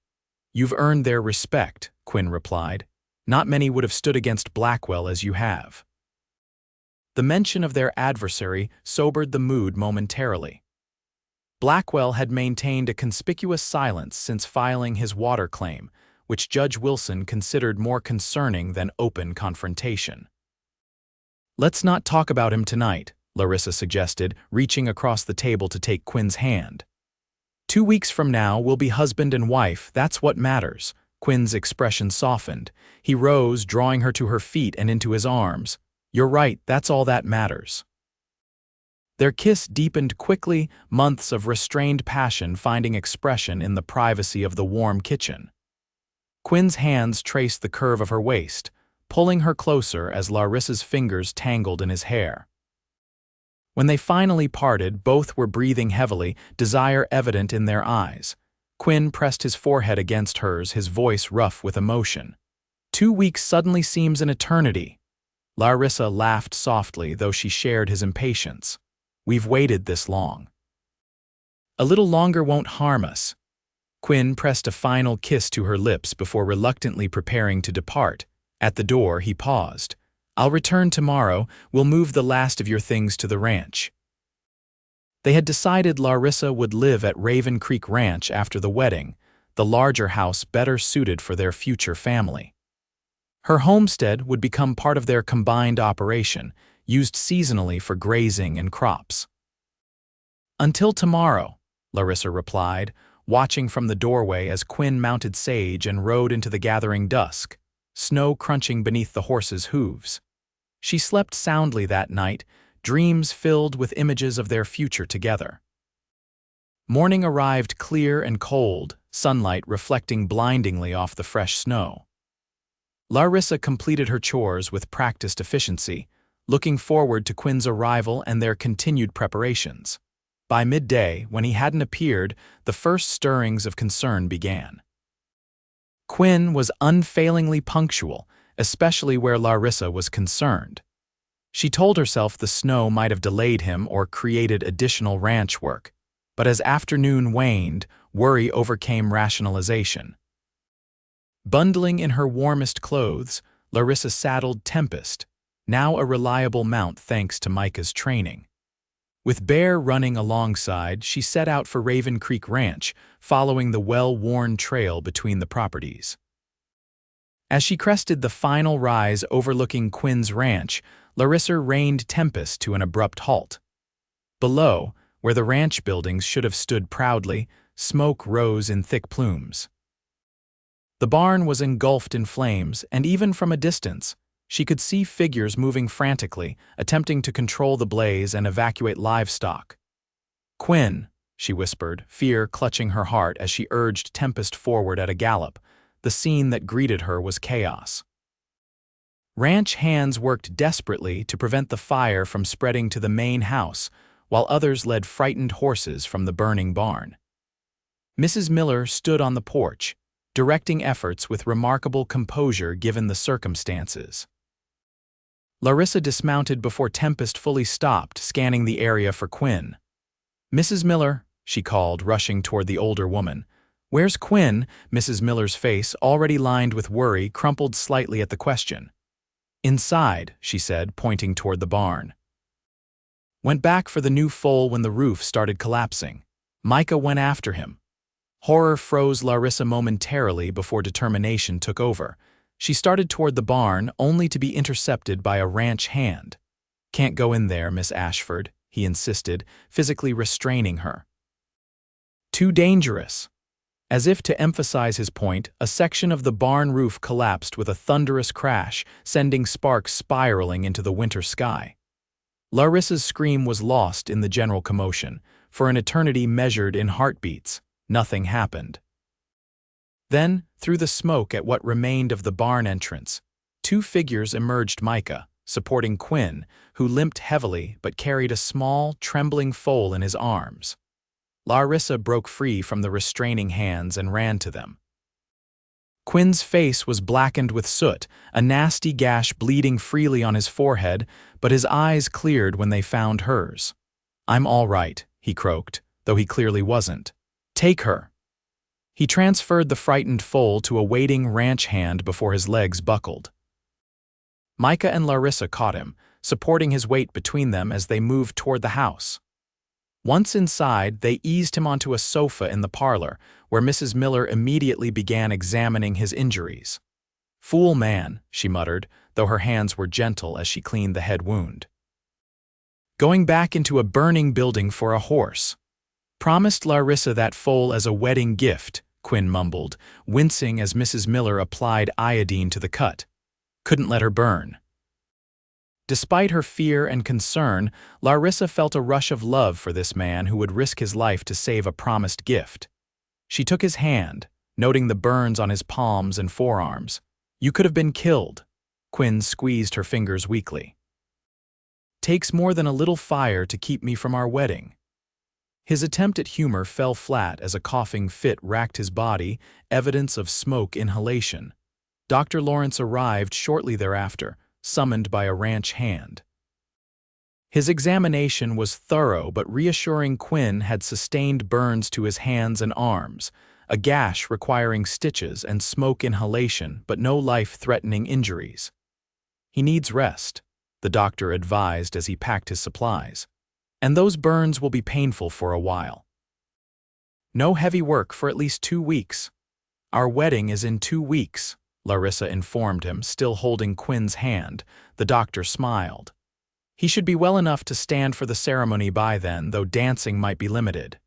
"You've earned their respect," Quinn replied. "Not many would have stood against Blackwell as you have." The mention of their adversary sobered the mood momentarily. Blackwell had maintained a conspicuous silence since filing his water claim, which Judge Wilson considered more concerning than open confrontation. "Let's not talk about him tonight," Larissa suggested, reaching across the table to take Quinn's hand. "2 weeks from now, we'll be husband and wife, that's what matters." Quinn's expression softened. He rose, drawing her to her feet and into his arms. "You're right, that's all that matters." Their kiss deepened quickly, months of restrained passion finding expression in the privacy of the warm kitchen. Quinn's hands traced the curve of her waist, pulling her closer as Larissa's fingers tangled in his hair. When they finally parted, both were breathing heavily, desire evident in their eyes. Quinn pressed his forehead against hers, his voice rough with emotion. 2 weeks suddenly seems an eternity." Larissa laughed softly, though she shared his impatience. "We've waited this long." "A little longer won't harm us." Quinn pressed a final kiss to her lips before reluctantly preparing to depart. At the door, he paused. "I'll return tomorrow. We'll move the last of your things to the ranch." They had decided Larissa would live at Raven Creek Ranch after the wedding, the larger house better suited for their future family. Her homestead would become part of their combined operation, used seasonally for grazing and crops. "Until tomorrow," Larissa replied, watching from the doorway as Quinn mounted Sage and rode into the gathering dusk, snow crunching beneath the horse's hooves. She slept soundly that night, dreams filled with images of their future together. Morning arrived clear and cold, sunlight reflecting blindingly off the fresh snow. Larissa completed her chores with practiced efficiency, looking forward to Quinn's arrival and their continued preparations. By midday, when he hadn't appeared, the first stirrings of concern began. Quinn was unfailingly punctual, especially where Larissa was concerned. She told herself the snow might have delayed him or created additional ranch work, but as afternoon waned, worry overcame rationalization. Bundling in her warmest clothes, Larissa saddled Tempest, now a reliable mount thanks to Micah's training. With Bear running alongside, she set out for Raven Creek Ranch, following the well-worn trail between the properties. As she crested the final rise overlooking Quinn's ranch, Larissa reined Tempest to an abrupt halt. Below, where the ranch buildings should have stood proudly, smoke rose in thick plumes. The barn was engulfed in flames, and even from a distance, she could see figures moving frantically, attempting to control the blaze and evacuate livestock. "Quinn," she whispered, fear clutching her heart as she urged Tempest forward at a gallop. The scene that greeted her was chaos. Ranch hands worked desperately to prevent the fire from spreading to the main house, while others led frightened horses from the burning barn. Mrs. Miller stood on the porch, directing efforts with remarkable composure given the circumstances. Larissa dismounted before Tempest fully stopped, scanning the area for Quinn. "Mrs. Miller," she called, rushing toward the older woman. "Where's Quinn?" Mrs. Miller's face, already lined with worry, crumpled slightly at the question. "Inside," she said, pointing toward the barn. "Went back for the new foal when the roof started collapsing. Micah went after him." Horror froze Larissa momentarily before determination took over. She started toward the barn, only to be intercepted by a ranch hand. "Can't go in there, Miss Ashford," he insisted, physically restraining her. "Too dangerous." As if to emphasize his point, a section of the barn roof collapsed with a thunderous crash, sending sparks spiraling into the winter sky. Larissa's scream was lost in the general commotion. For an eternity measured in heartbeats, nothing happened. Then, through the smoke at what remained of the barn entrance, 2 figures emerged: Micah, supporting Quinn, who limped heavily but carried a small, trembling foal in his arms. Larissa broke free from the restraining hands and ran to them. Quinn's face was blackened with soot, a nasty gash bleeding freely on his forehead, but his eyes cleared when they found hers. "I'm all right," he croaked, though he clearly wasn't. "Take her." He transferred the frightened foal to a waiting ranch hand before his legs buckled. Micah and Larissa caught him, supporting his weight between them as they moved toward the house. Once inside, they eased him onto a sofa in the parlor, where Mrs. Miller immediately began examining his injuries. "Fool man," she muttered, though her hands were gentle as she cleaned the head wound. "Going back into a burning building for a horse. Promised Larissa that foal as a wedding gift," Quinn mumbled, wincing as Mrs. Miller applied iodine to the cut. "Couldn't let her burn." Despite her fear and concern, Larissa felt a rush of love for this man who would risk his life to save a promised gift. She took his hand, noting the burns on his palms and forearms. "You could have been killed." Quinn squeezed her fingers weakly. "Takes more than a little fire to keep me from our wedding." His attempt at humor fell flat as a coughing fit racked his body, evidence of smoke inhalation. Dr. Lawrence arrived shortly thereafter, summoned by a ranch hand. His examination was thorough but reassuring. Quinn had sustained burns to his hands and arms, a gash requiring stitches and smoke inhalation, but no life-threatening injuries. "He needs rest," the doctor advised as he packed his supplies. "And those burns will be painful for a while. No heavy work for at least 2 weeks. Our wedding is in 2 weeks, Larissa informed him, still holding Quinn's hand. The doctor smiled. He should be well enough to stand for the ceremony by then, though dancing might be limited.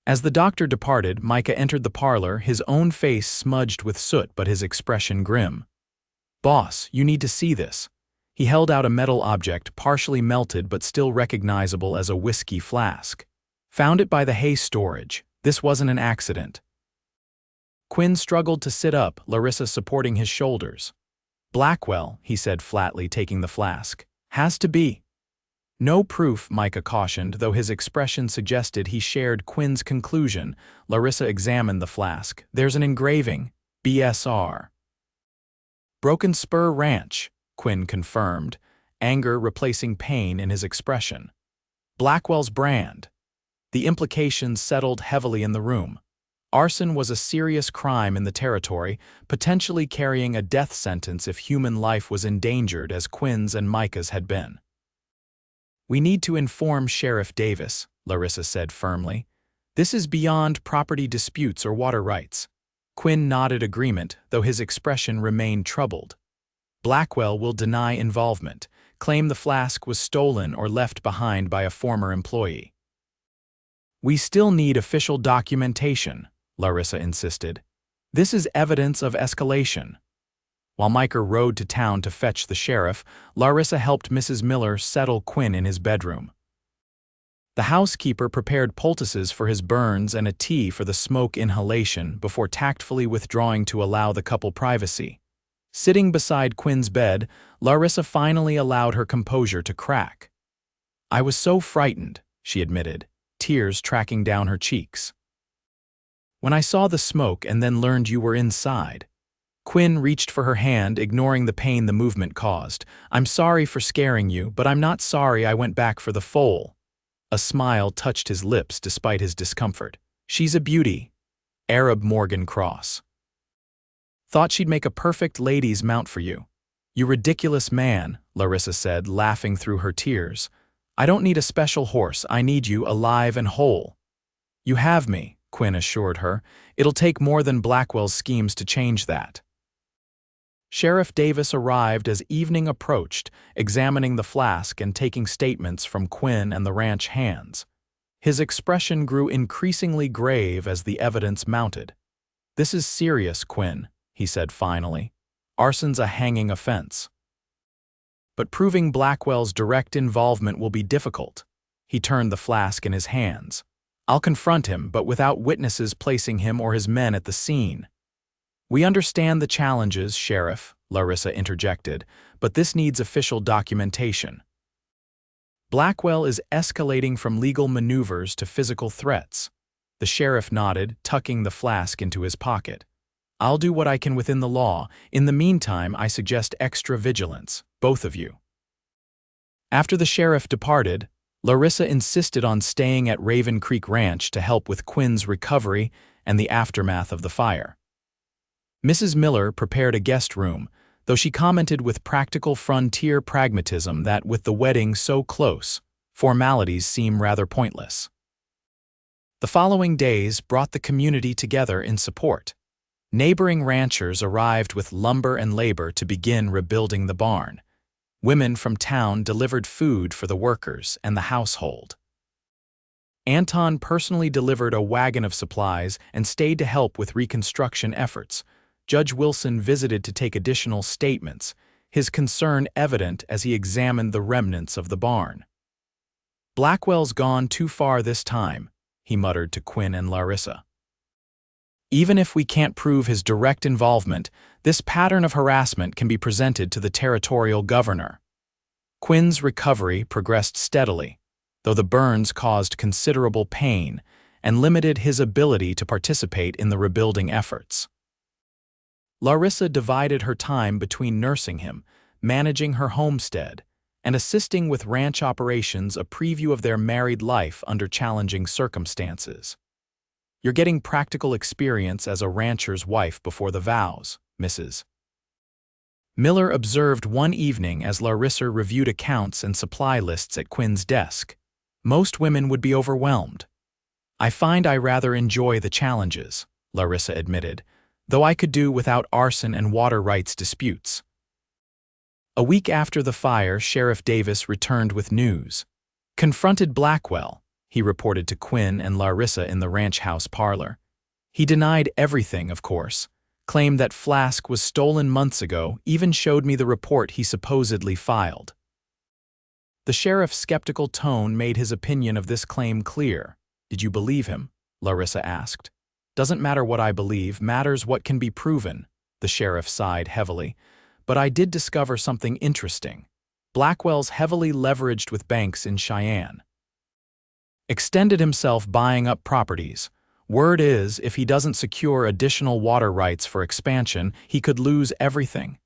As the doctor departed, Micah entered the parlor, his own face smudged with soot but his expression grim. "Boss, you need to see this." He held out a metal object, partially melted but still recognizable as a whiskey flask. "Found it by the hay storage. This wasn't an accident." Quinn struggled to sit up, Larissa supporting his shoulders. "Blackwell," he said flatly, taking the flask. "Has to be." "No proof," Micah cautioned, though his expression suggested he shared Quinn's conclusion. Larissa examined the flask. "There's an engraving. BSR. Broken Spur Ranch," Quinn confirmed, anger replacing pain in his expression. "Blackwell's brand." The implications settled heavily in the room. Arson was a serious crime in the territory, potentially carrying a death sentence if human life was endangered as Quinn's and Micah's had been. "We need to inform Sheriff Davis," Larissa said firmly. "This is beyond property disputes or water rights." Quinn nodded agreement, though his expression remained troubled. "Blackwell will deny involvement, claim the flask was stolen or left behind by a former employee." "We still need official documentation," Larissa insisted. "This is evidence of escalation." While Micah rode to town to fetch the sheriff, Larissa helped Mrs. Miller settle Quinn in his bedroom. The housekeeper prepared poultices for his burns and a tea for the smoke inhalation before tactfully withdrawing to allow the couple privacy. Sitting beside Quinn's bed, Larissa finally allowed her composure to crack. "I was so frightened," she admitted, tears tracking down her cheeks. "When I saw the smoke and then learned you were inside." Quinn reached for her hand, ignoring the pain the movement caused. "I'm sorry for scaring you, but I'm not sorry I went back for the foal." A smile touched his lips despite his discomfort. "She's a beauty." Arab Morgan Cross. "Thought she'd make a perfect lady's mount for you." "You ridiculous man," Larissa said, laughing through her tears. "I don't need a special horse, I need you alive and whole." "You have me," Quinn assured her. "It'll take more than Blackwell's schemes to change that." Sheriff Davis arrived as evening approached, examining the flask and taking statements from Quinn and the ranch hands. His expression grew increasingly grave as the evidence mounted. "This is serious, Quinn," he said finally. "Arson's a hanging offense. But proving Blackwell's direct involvement will be difficult." He turned the flask in his hands. "I'll confront him, but without witnesses placing him or his men at the scene." "We understand the challenges, Sheriff," Larissa interjected, "but this needs official documentation." "Blackwell is escalating from legal maneuvers to physical threats." The sheriff nodded, tucking the flask into his pocket. "I'll do what I can within the law. In the meantime, I suggest extra vigilance, both of you." After the sheriff departed, Larissa insisted on staying at Raven Creek Ranch to help with Quinn's recovery and the aftermath of the fire. Mrs. Miller prepared a guest room, though she commented with practical frontier pragmatism that with the wedding so close, Formalities seem rather pointless. The following days brought the community together in support. Neighboring ranchers arrived with lumber and labor to begin rebuilding the barn. Women from town delivered food for the workers and the household. Anton personally delivered a wagon of supplies and stayed to help with reconstruction efforts. Judge Wilson visited to take additional statements, his concern evident as he examined the remnants of the barn. "Blackwell's gone too far this time," he muttered to Quinn and Larissa. "Even if we can't prove his direct involvement, this pattern of harassment can be presented to the territorial governor." Quinn's recovery progressed steadily, though the burns caused considerable pain and limited his ability to participate in the rebuilding efforts. Larissa divided her time between nursing him, managing her homestead, and assisting with ranch operations, a preview of their married life under challenging circumstances. "You're getting practical experience as a rancher's wife before the vows, Mrs. Miller observed one evening as Larissa reviewed accounts and supply lists at Quinn's desk. "Most women would be overwhelmed." "I find I rather enjoy the challenges," Larissa admitted, "though I could do without arson and water rights disputes." A week after the fire, Sheriff Davis returned with news. "Confronted Blackwell," he reported to Quinn and Larissa in the ranch house parlor. "He denied everything, of course, claimed that flask was stolen months ago, even showed me the report he supposedly filed." The sheriff's skeptical tone made his opinion of this claim clear. "Did you believe him?" Larissa asked. "Doesn't matter what I believe, matters what can be proven," the sheriff sighed heavily. "But I did discover something interesting. Blackwell's heavily leveraged with banks in Cheyenne. Extended himself buying up properties. Word is, if he doesn't secure additional water rights for expansion, he could lose everything."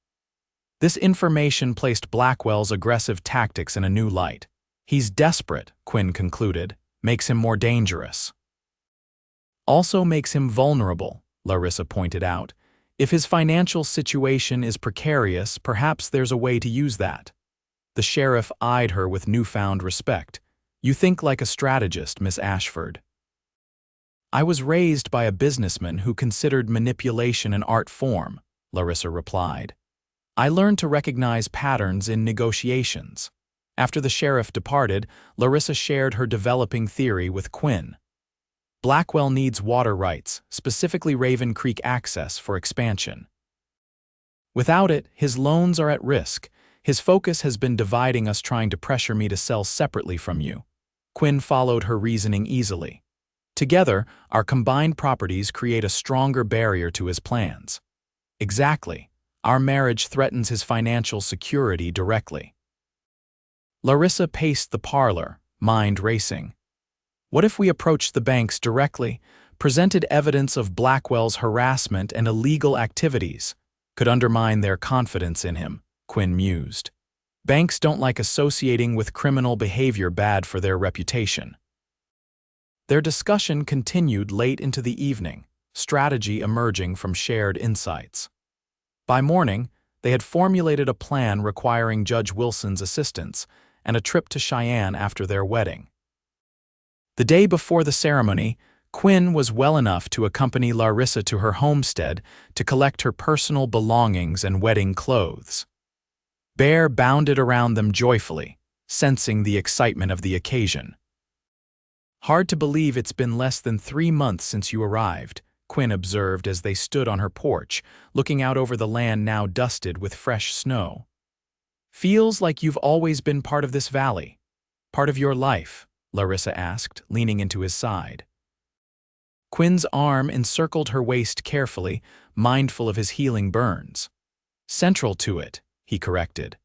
This information placed Blackwell's aggressive tactics in a new light. "He's desperate," Quinn concluded, "makes him more dangerous." "Also makes him vulnerable," Larissa pointed out. "If his financial situation is precarious, perhaps there's a way to use that." The sheriff eyed her with newfound respect. "You think like a strategist, Miss Ashford." "I was raised by a businessman who considered manipulation an art form," Larissa replied. "I learned to recognize patterns in negotiations." After the sheriff departed, Larissa shared her developing theory with Quinn. "Blackwell needs water rights, specifically Raven Creek access for expansion. Without it, his loans are at risk. His focus has been dividing us, trying to pressure me to sell separately from you." Quinn followed her reasoning easily. "Together, our combined properties create a stronger barrier to his plans." "Exactly. Our marriage threatens his financial security directly." Larissa paced the parlor, mind racing. What if we approached the banks directly, presented evidence of Blackwell's harassment and illegal activities? Could undermine their confidence in him, Quinn mused. Banks don't like associating with criminal behavior, bad for their reputation. Their discussion continued late into the evening, strategy emerging from shared insights. By morning, they had formulated a plan requiring Judge Wilson's assistance and a trip to Cheyenne after their wedding. The day before the ceremony, Quinn was well enough to accompany Larissa to her homestead to collect her personal belongings and wedding clothes. Bear bounded around them joyfully, sensing the excitement of the occasion. "Hard to believe it's been less than 3 months since you arrived," Quinn observed as they stood on her porch, looking out over the land now dusted with fresh snow. "Feels like you've always been part of this valley. Part of your life?" Larissa asked, leaning into his side. Quinn's arm encircled her waist carefully, mindful of his healing burns. "Central to it," he corrected.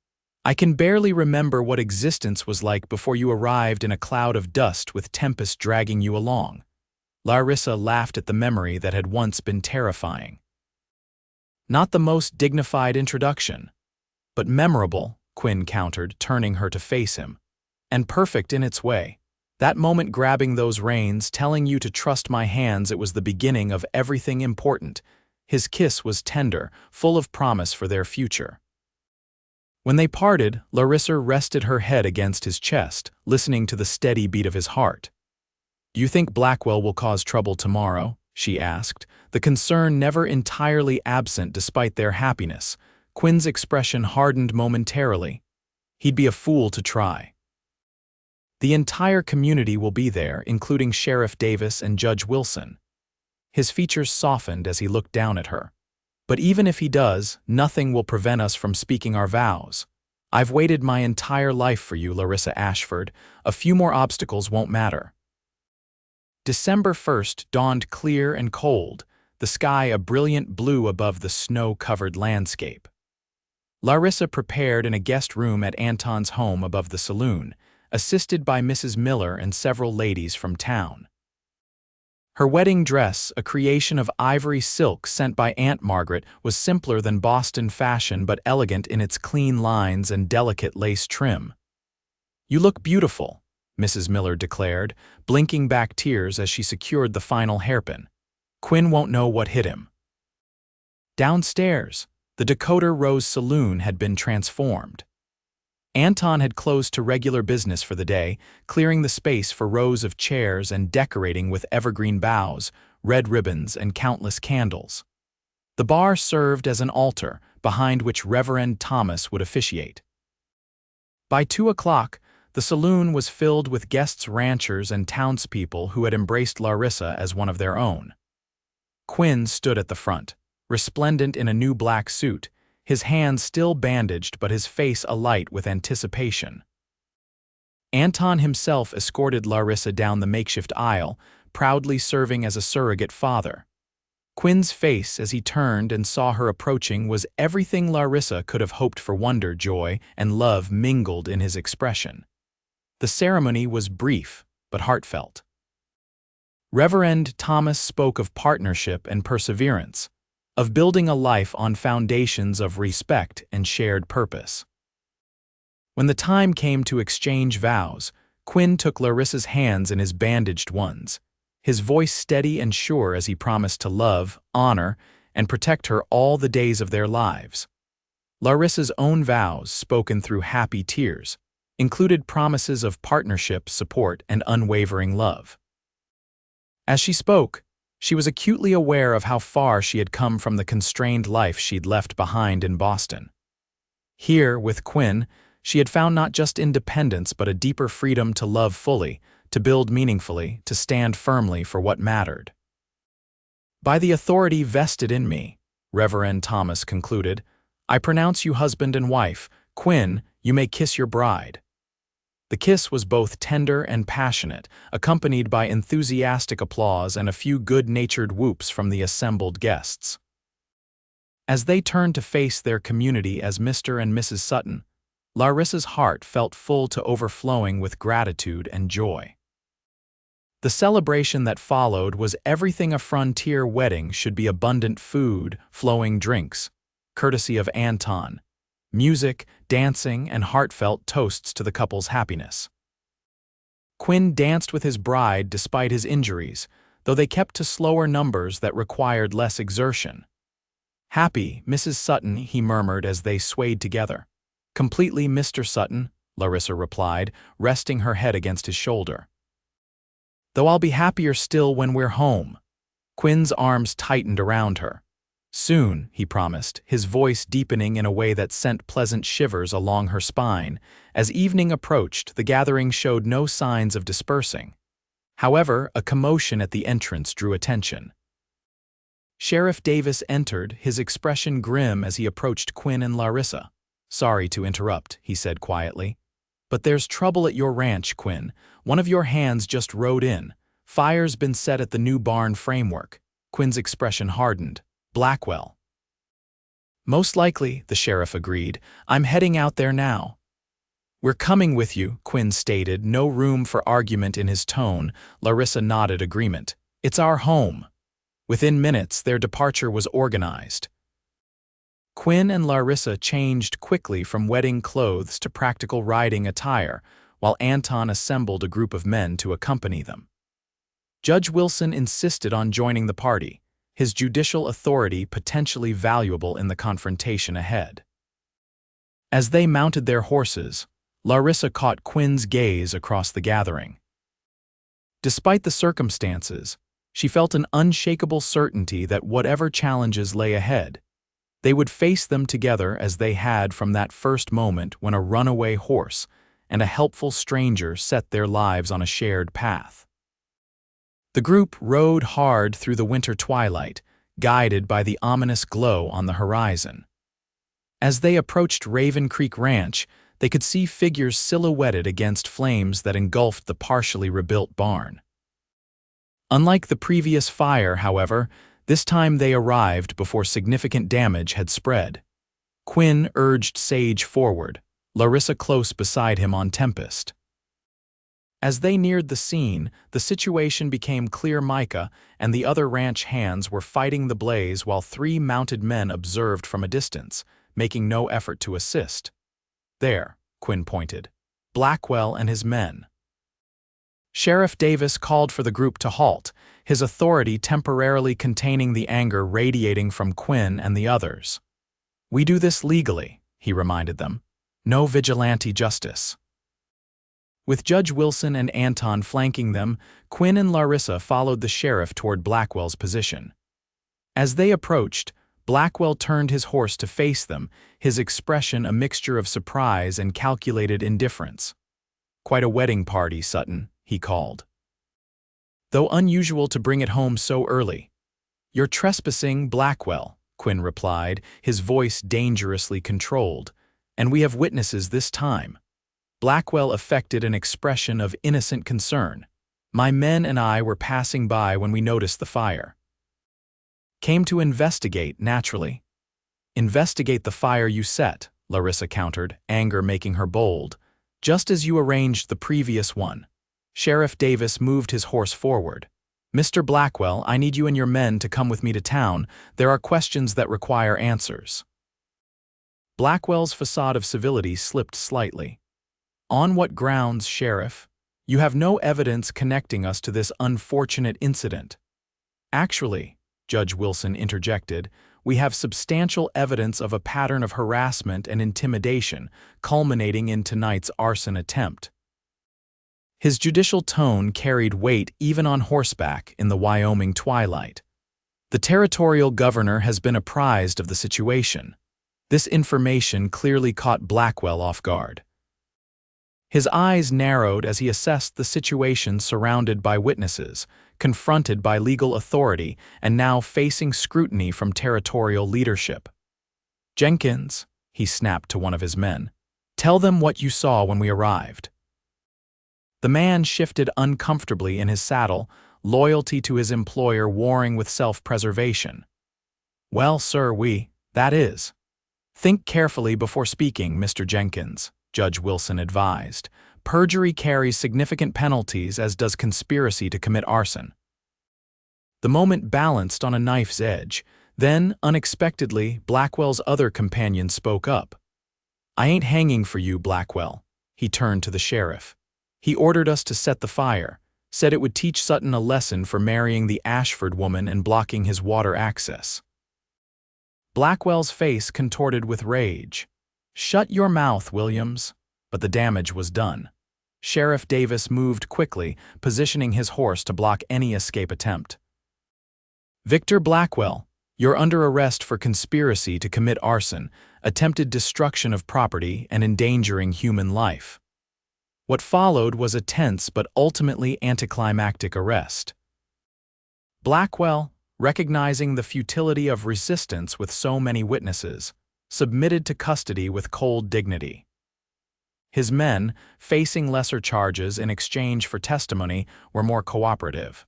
"I can barely remember what existence was like before you arrived in a cloud of dust with tempest dragging you along." Larissa laughed at the memory that had once been terrifying. "Not the most dignified introduction, but memorable," Quinn countered, turning her to face him. "And perfect in its way. That moment grabbing those reins, telling you to trust my hands, it was the beginning of everything important." His kiss was tender, full of promise for their future. When they parted, Larissa rested her head against his chest, listening to the steady beat of his heart. "Do you think Blackwell will cause trouble tomorrow?" she asked, the concern never entirely absent despite their happiness. Quinn's expression hardened momentarily. "He'd be a fool to try. The entire community will be there, including Sheriff Davis and Judge Wilson." His features softened as he looked down at her. "But even if he does, nothing will prevent us from speaking our vows. I've waited my entire life for you, Larissa Ashford. A few more obstacles won't matter." December 1st dawned clear and cold, the sky a brilliant blue above the snow-covered landscape. Larissa prepared in a guest room at Anton's home above the saloon, assisted by Mrs. Miller and several ladies from town. Her wedding dress, a creation of ivory silk sent by Aunt Margaret, was simpler than Boston fashion but elegant in its clean lines and delicate lace trim. "You look beautiful," Mrs. Miller declared, blinking back tears as she secured the final hairpin. "Quinn won't know what hit him." Downstairs, the Dakota Rose Saloon had been transformed. Anton had closed to regular business for the day, clearing the space for rows of chairs and decorating with evergreen boughs, red ribbons, and countless candles. The bar served as an altar, behind which Reverend Thomas would officiate. By 2 o'clock, the saloon was filled with guests, ranchers, and townspeople who had embraced Larissa as one of their own. Quinn stood at the front, resplendent in a new black suit, his hands still bandaged but his face alight with anticipation. Anton himself escorted Larissa down the makeshift aisle, proudly serving as a surrogate father. Quinn's face as he turned and saw her approaching was everything Larissa could have hoped for. Wonder, joy, and love mingled in his expression. The ceremony was brief but heartfelt. Reverend Thomas spoke of partnership and perseverance, of building a life on foundations of respect and shared purpose. When the time came to exchange vows, Quinn took Larissa's hands in his bandaged ones, his voice steady and sure as he promised to love, honor, and protect her all the days of their lives. Larissa's own vows, spoken through happy tears, included promises of partnership, support, and unwavering love. As she spoke, she was acutely aware of how far she had come from the constrained life she'd left behind in Boston. Here, with Quinn, she had found not just independence but a deeper freedom to love fully, to build meaningfully, to stand firmly for what mattered. "By the authority vested in me," Reverend Thomas concluded, "I pronounce you husband and wife. Quinn, you may kiss your bride." The kiss was both tender and passionate, accompanied by enthusiastic applause and a few good-natured whoops from the assembled guests. As they turned to face their community as Mr. and Mrs. Sutton, Larissa's heart felt full to overflowing with gratitude and joy. The celebration that followed was everything a frontier wedding should be: abundant food, flowing drinks, courtesy of Anton, music, dancing, and heartfelt toasts to the couple's happiness. Quinn danced with his bride despite his injuries, though they kept to slower numbers that required less exertion. "Happy, Mrs. Sutton," he murmured as they swayed together. "Completely, Mr. Sutton," Larissa replied, resting her head against his shoulder. "Though I'll be happier still when we're home." Quinn's arms tightened around her. "Soon," he promised, his voice deepening in a way that sent pleasant shivers along her spine. As evening approached, the gathering showed no signs of dispersing. However, a commotion at the entrance drew attention. Sheriff Davis entered, his expression grim as he approached Quinn and Larissa. "Sorry to interrupt," he said quietly, "but there's trouble at your ranch, Quinn. One of your hands just rode in. Fire's been set at the new barn framework." Quinn's expression hardened. "Blackwell." "Most likely," the sheriff agreed. "I'm heading out there now." "We're coming with you," Quinn stated, no room for argument in his tone. Larissa nodded agreement. "It's our home." Within minutes, their departure was organized. Quinn and Larissa changed quickly from wedding clothes to practical riding attire, while Anton assembled a group of men to accompany them. Judge Wilson insisted on joining the party, his judicial authority potentially valuable in the confrontation ahead. As they mounted their horses, Larissa caught Quinn's gaze across the gathering. Despite the circumstances, she felt an unshakable certainty that whatever challenges lay ahead, they would face them together as they had from that first moment when a runaway horse and a helpful stranger set their lives on a shared path. The group rode hard through the winter twilight, guided by the ominous glow on the horizon. As they approached Raven Creek Ranch, they could see figures silhouetted against flames that engulfed the partially rebuilt barn. Unlike the previous fire, however, this time they arrived before significant damage had spread. Quinn urged Sage forward, Larissa close beside him on Tempest. As they neared the scene, the situation became clear. Micah and the other ranch hands were fighting the blaze while 3 mounted men observed from a distance, making no effort to assist. There, Quinn pointed. Blackwell and his men. Sheriff Davis called for the group to halt, his authority temporarily containing the anger radiating from Quinn and the others. "We do this legally," he reminded them. "No vigilante justice." With Judge Wilson and Anton flanking them, Quinn and Larissa followed the sheriff toward Blackwell's position. As they approached, Blackwell turned his horse to face them, his expression a mixture of surprise and calculated indifference. "Quite a wedding party, Sutton," he called. "Though unusual to bring it home so early." "You're trespassing, Blackwell," Quinn replied, his voice dangerously controlled. "And we have witnesses this time." Blackwell affected an expression of innocent concern. "My men and I were passing by when we noticed the fire." "Came to investigate, naturally." "Investigate the fire you set," Larissa countered, anger making her bold. "Just as you arranged the previous one." Sheriff Davis moved his horse forward. "Mr. Blackwell, I need you and your men to come with me to town. There are questions that require answers." Blackwell's facade of civility slipped slightly. "On what grounds, Sheriff? You have no evidence connecting us to this unfortunate incident." "Actually," Judge Wilson interjected, "we have substantial evidence of a pattern of harassment and intimidation, culminating in tonight's arson attempt." His judicial tone carried weight even on horseback in the Wyoming twilight. "The territorial governor has been apprised of the situation." This information clearly caught Blackwell off guard. His eyes narrowed as he assessed the situation, surrounded by witnesses, confronted by legal authority, and now facing scrutiny from territorial leadership. "Jenkins," he snapped to one of his men, "tell them what you saw when we arrived." The man shifted uncomfortably in his saddle, loyalty to his employer warring with self-preservation. "Well, sir, that is." "Think carefully before speaking, Mr. Jenkins," Judge Wilson advised. "Perjury carries significant penalties, as does conspiracy to commit arson." The moment balanced on a knife's edge. Then, unexpectedly, Blackwell's other companion spoke up. "I ain't hanging for you, Blackwell." He turned to the sheriff. "He ordered us to set the fire, said it would teach Sutton a lesson for marrying the Ashford woman and blocking his water access." Blackwell's face contorted with rage. "Shut your mouth, Williams." But the damage was done. Sheriff Davis moved quickly, positioning his horse to block any escape attempt. "Victor Blackwell, you're under arrest for conspiracy to commit arson, attempted destruction of property, and endangering human life." What followed was a tense but ultimately anticlimactic arrest. Blackwell, recognizing the futility of resistance with so many witnesses, submitted to custody with cold dignity. His men, facing lesser charges in exchange for testimony, were more cooperative.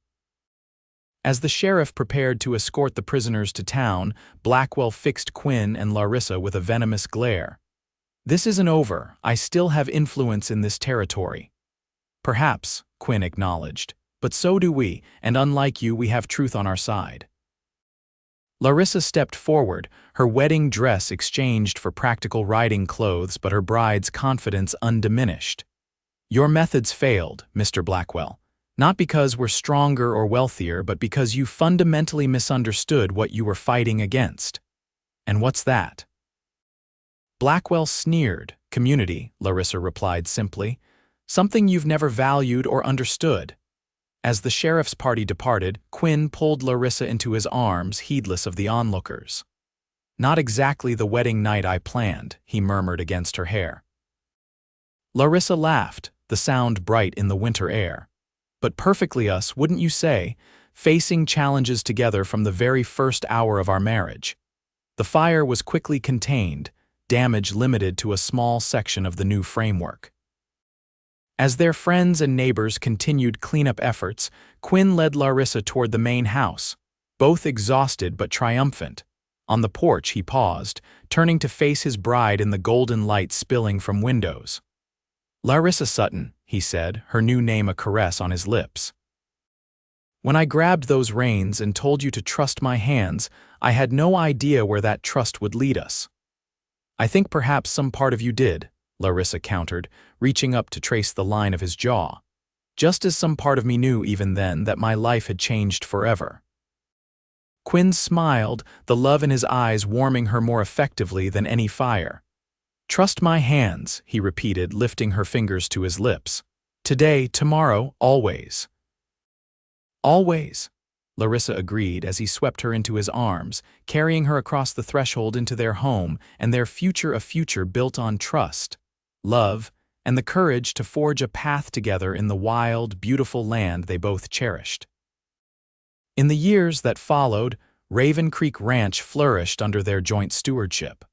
As the sheriff prepared to escort the prisoners to town, Blackwell fixed Quinn and Larissa with a venomous glare. "This isn't over. I still have influence in this territory." "Perhaps," Quinn acknowledged, "but so do we, and unlike you, we have truth on our side." Larissa stepped forward, her wedding dress exchanged for practical riding clothes, but her bride's confidence undiminished. "Your methods failed, Mr. Blackwell. Not because we're stronger or wealthier, but because you fundamentally misunderstood what you were fighting against." "And what's that?" Blackwell sneered. Community, Larissa replied simply. Something you've never valued or understood. As the sheriff's party departed, Quinn pulled Larissa into his arms, heedless of the onlookers. Not exactly the wedding night I planned, he murmured against her hair. Larissa laughed, the sound bright in the winter air. But perfectly us, wouldn't you say, facing challenges together from the very first hour of our marriage. The fire was quickly contained, damage limited to a small section of the new framework. As their friends and neighbors continued cleanup efforts, Quinn led Larissa toward the main house, both exhausted but triumphant. On the porch he paused, turning to face his bride in the golden light spilling from windows. Larissa Sutton, he said, her new name a caress on his lips. When I grabbed those reins and told you to trust my hands, I had no idea where that trust would lead us. I think perhaps some part of you did, Larissa countered, reaching up to trace the line of his jaw. Just as some part of me knew even then that my life had changed forever. Quinn smiled, the love in his eyes warming her more effectively than any fire. Trust my hands, he repeated, lifting her fingers to his lips. Today, tomorrow, always. Always, Larissa agreed as he swept her into his arms, carrying her across the threshold into their home and their future, a future built on trust, love, and the courage to forge a path together in the wild, beautiful land they both cherished. In the years that followed, Raven Creek Ranch flourished under their joint stewardship.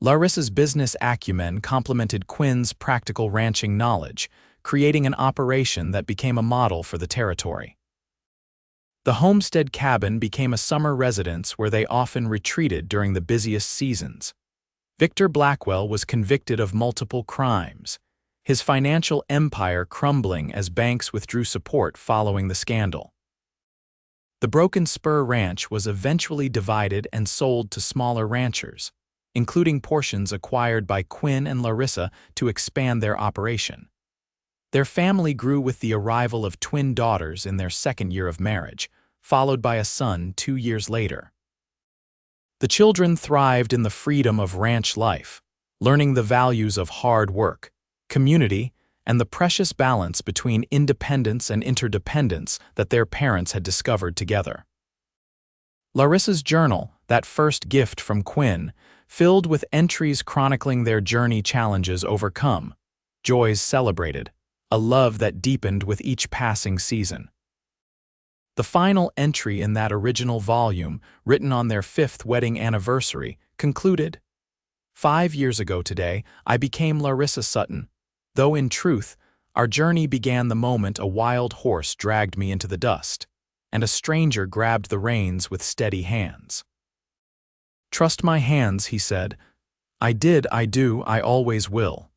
Larissa's business acumen complemented Quinn's practical ranching knowledge, creating an operation that became a model for the territory. The homestead cabin became a summer residence where they often retreated during the busiest seasons. Victor Blackwell was convicted of multiple crimes, his financial empire crumbling as banks withdrew support following the scandal. The Broken Spur Ranch was eventually divided and sold to smaller ranchers, including portions acquired by Quinn and Larissa to expand their operation. Their family grew with the arrival of twin daughters in their second year of marriage, followed by a son 2 years later. The children thrived in the freedom of ranch life, learning the values of hard work, community, and the precious balance between independence and interdependence that their parents had discovered together. Larissa's journal, that first gift from Quinn, filled with entries chronicling their journey, challenges overcome, joys celebrated, a love that deepened with each passing season. The final entry in that original volume, written on their 5th wedding anniversary, concluded, 5 years ago today, I became Larissa Sutton, though in truth, our journey began the moment a wild horse dragged me into the dust, and a stranger grabbed the reins with steady hands. Trust my hands, he said. I did, I do, I always will.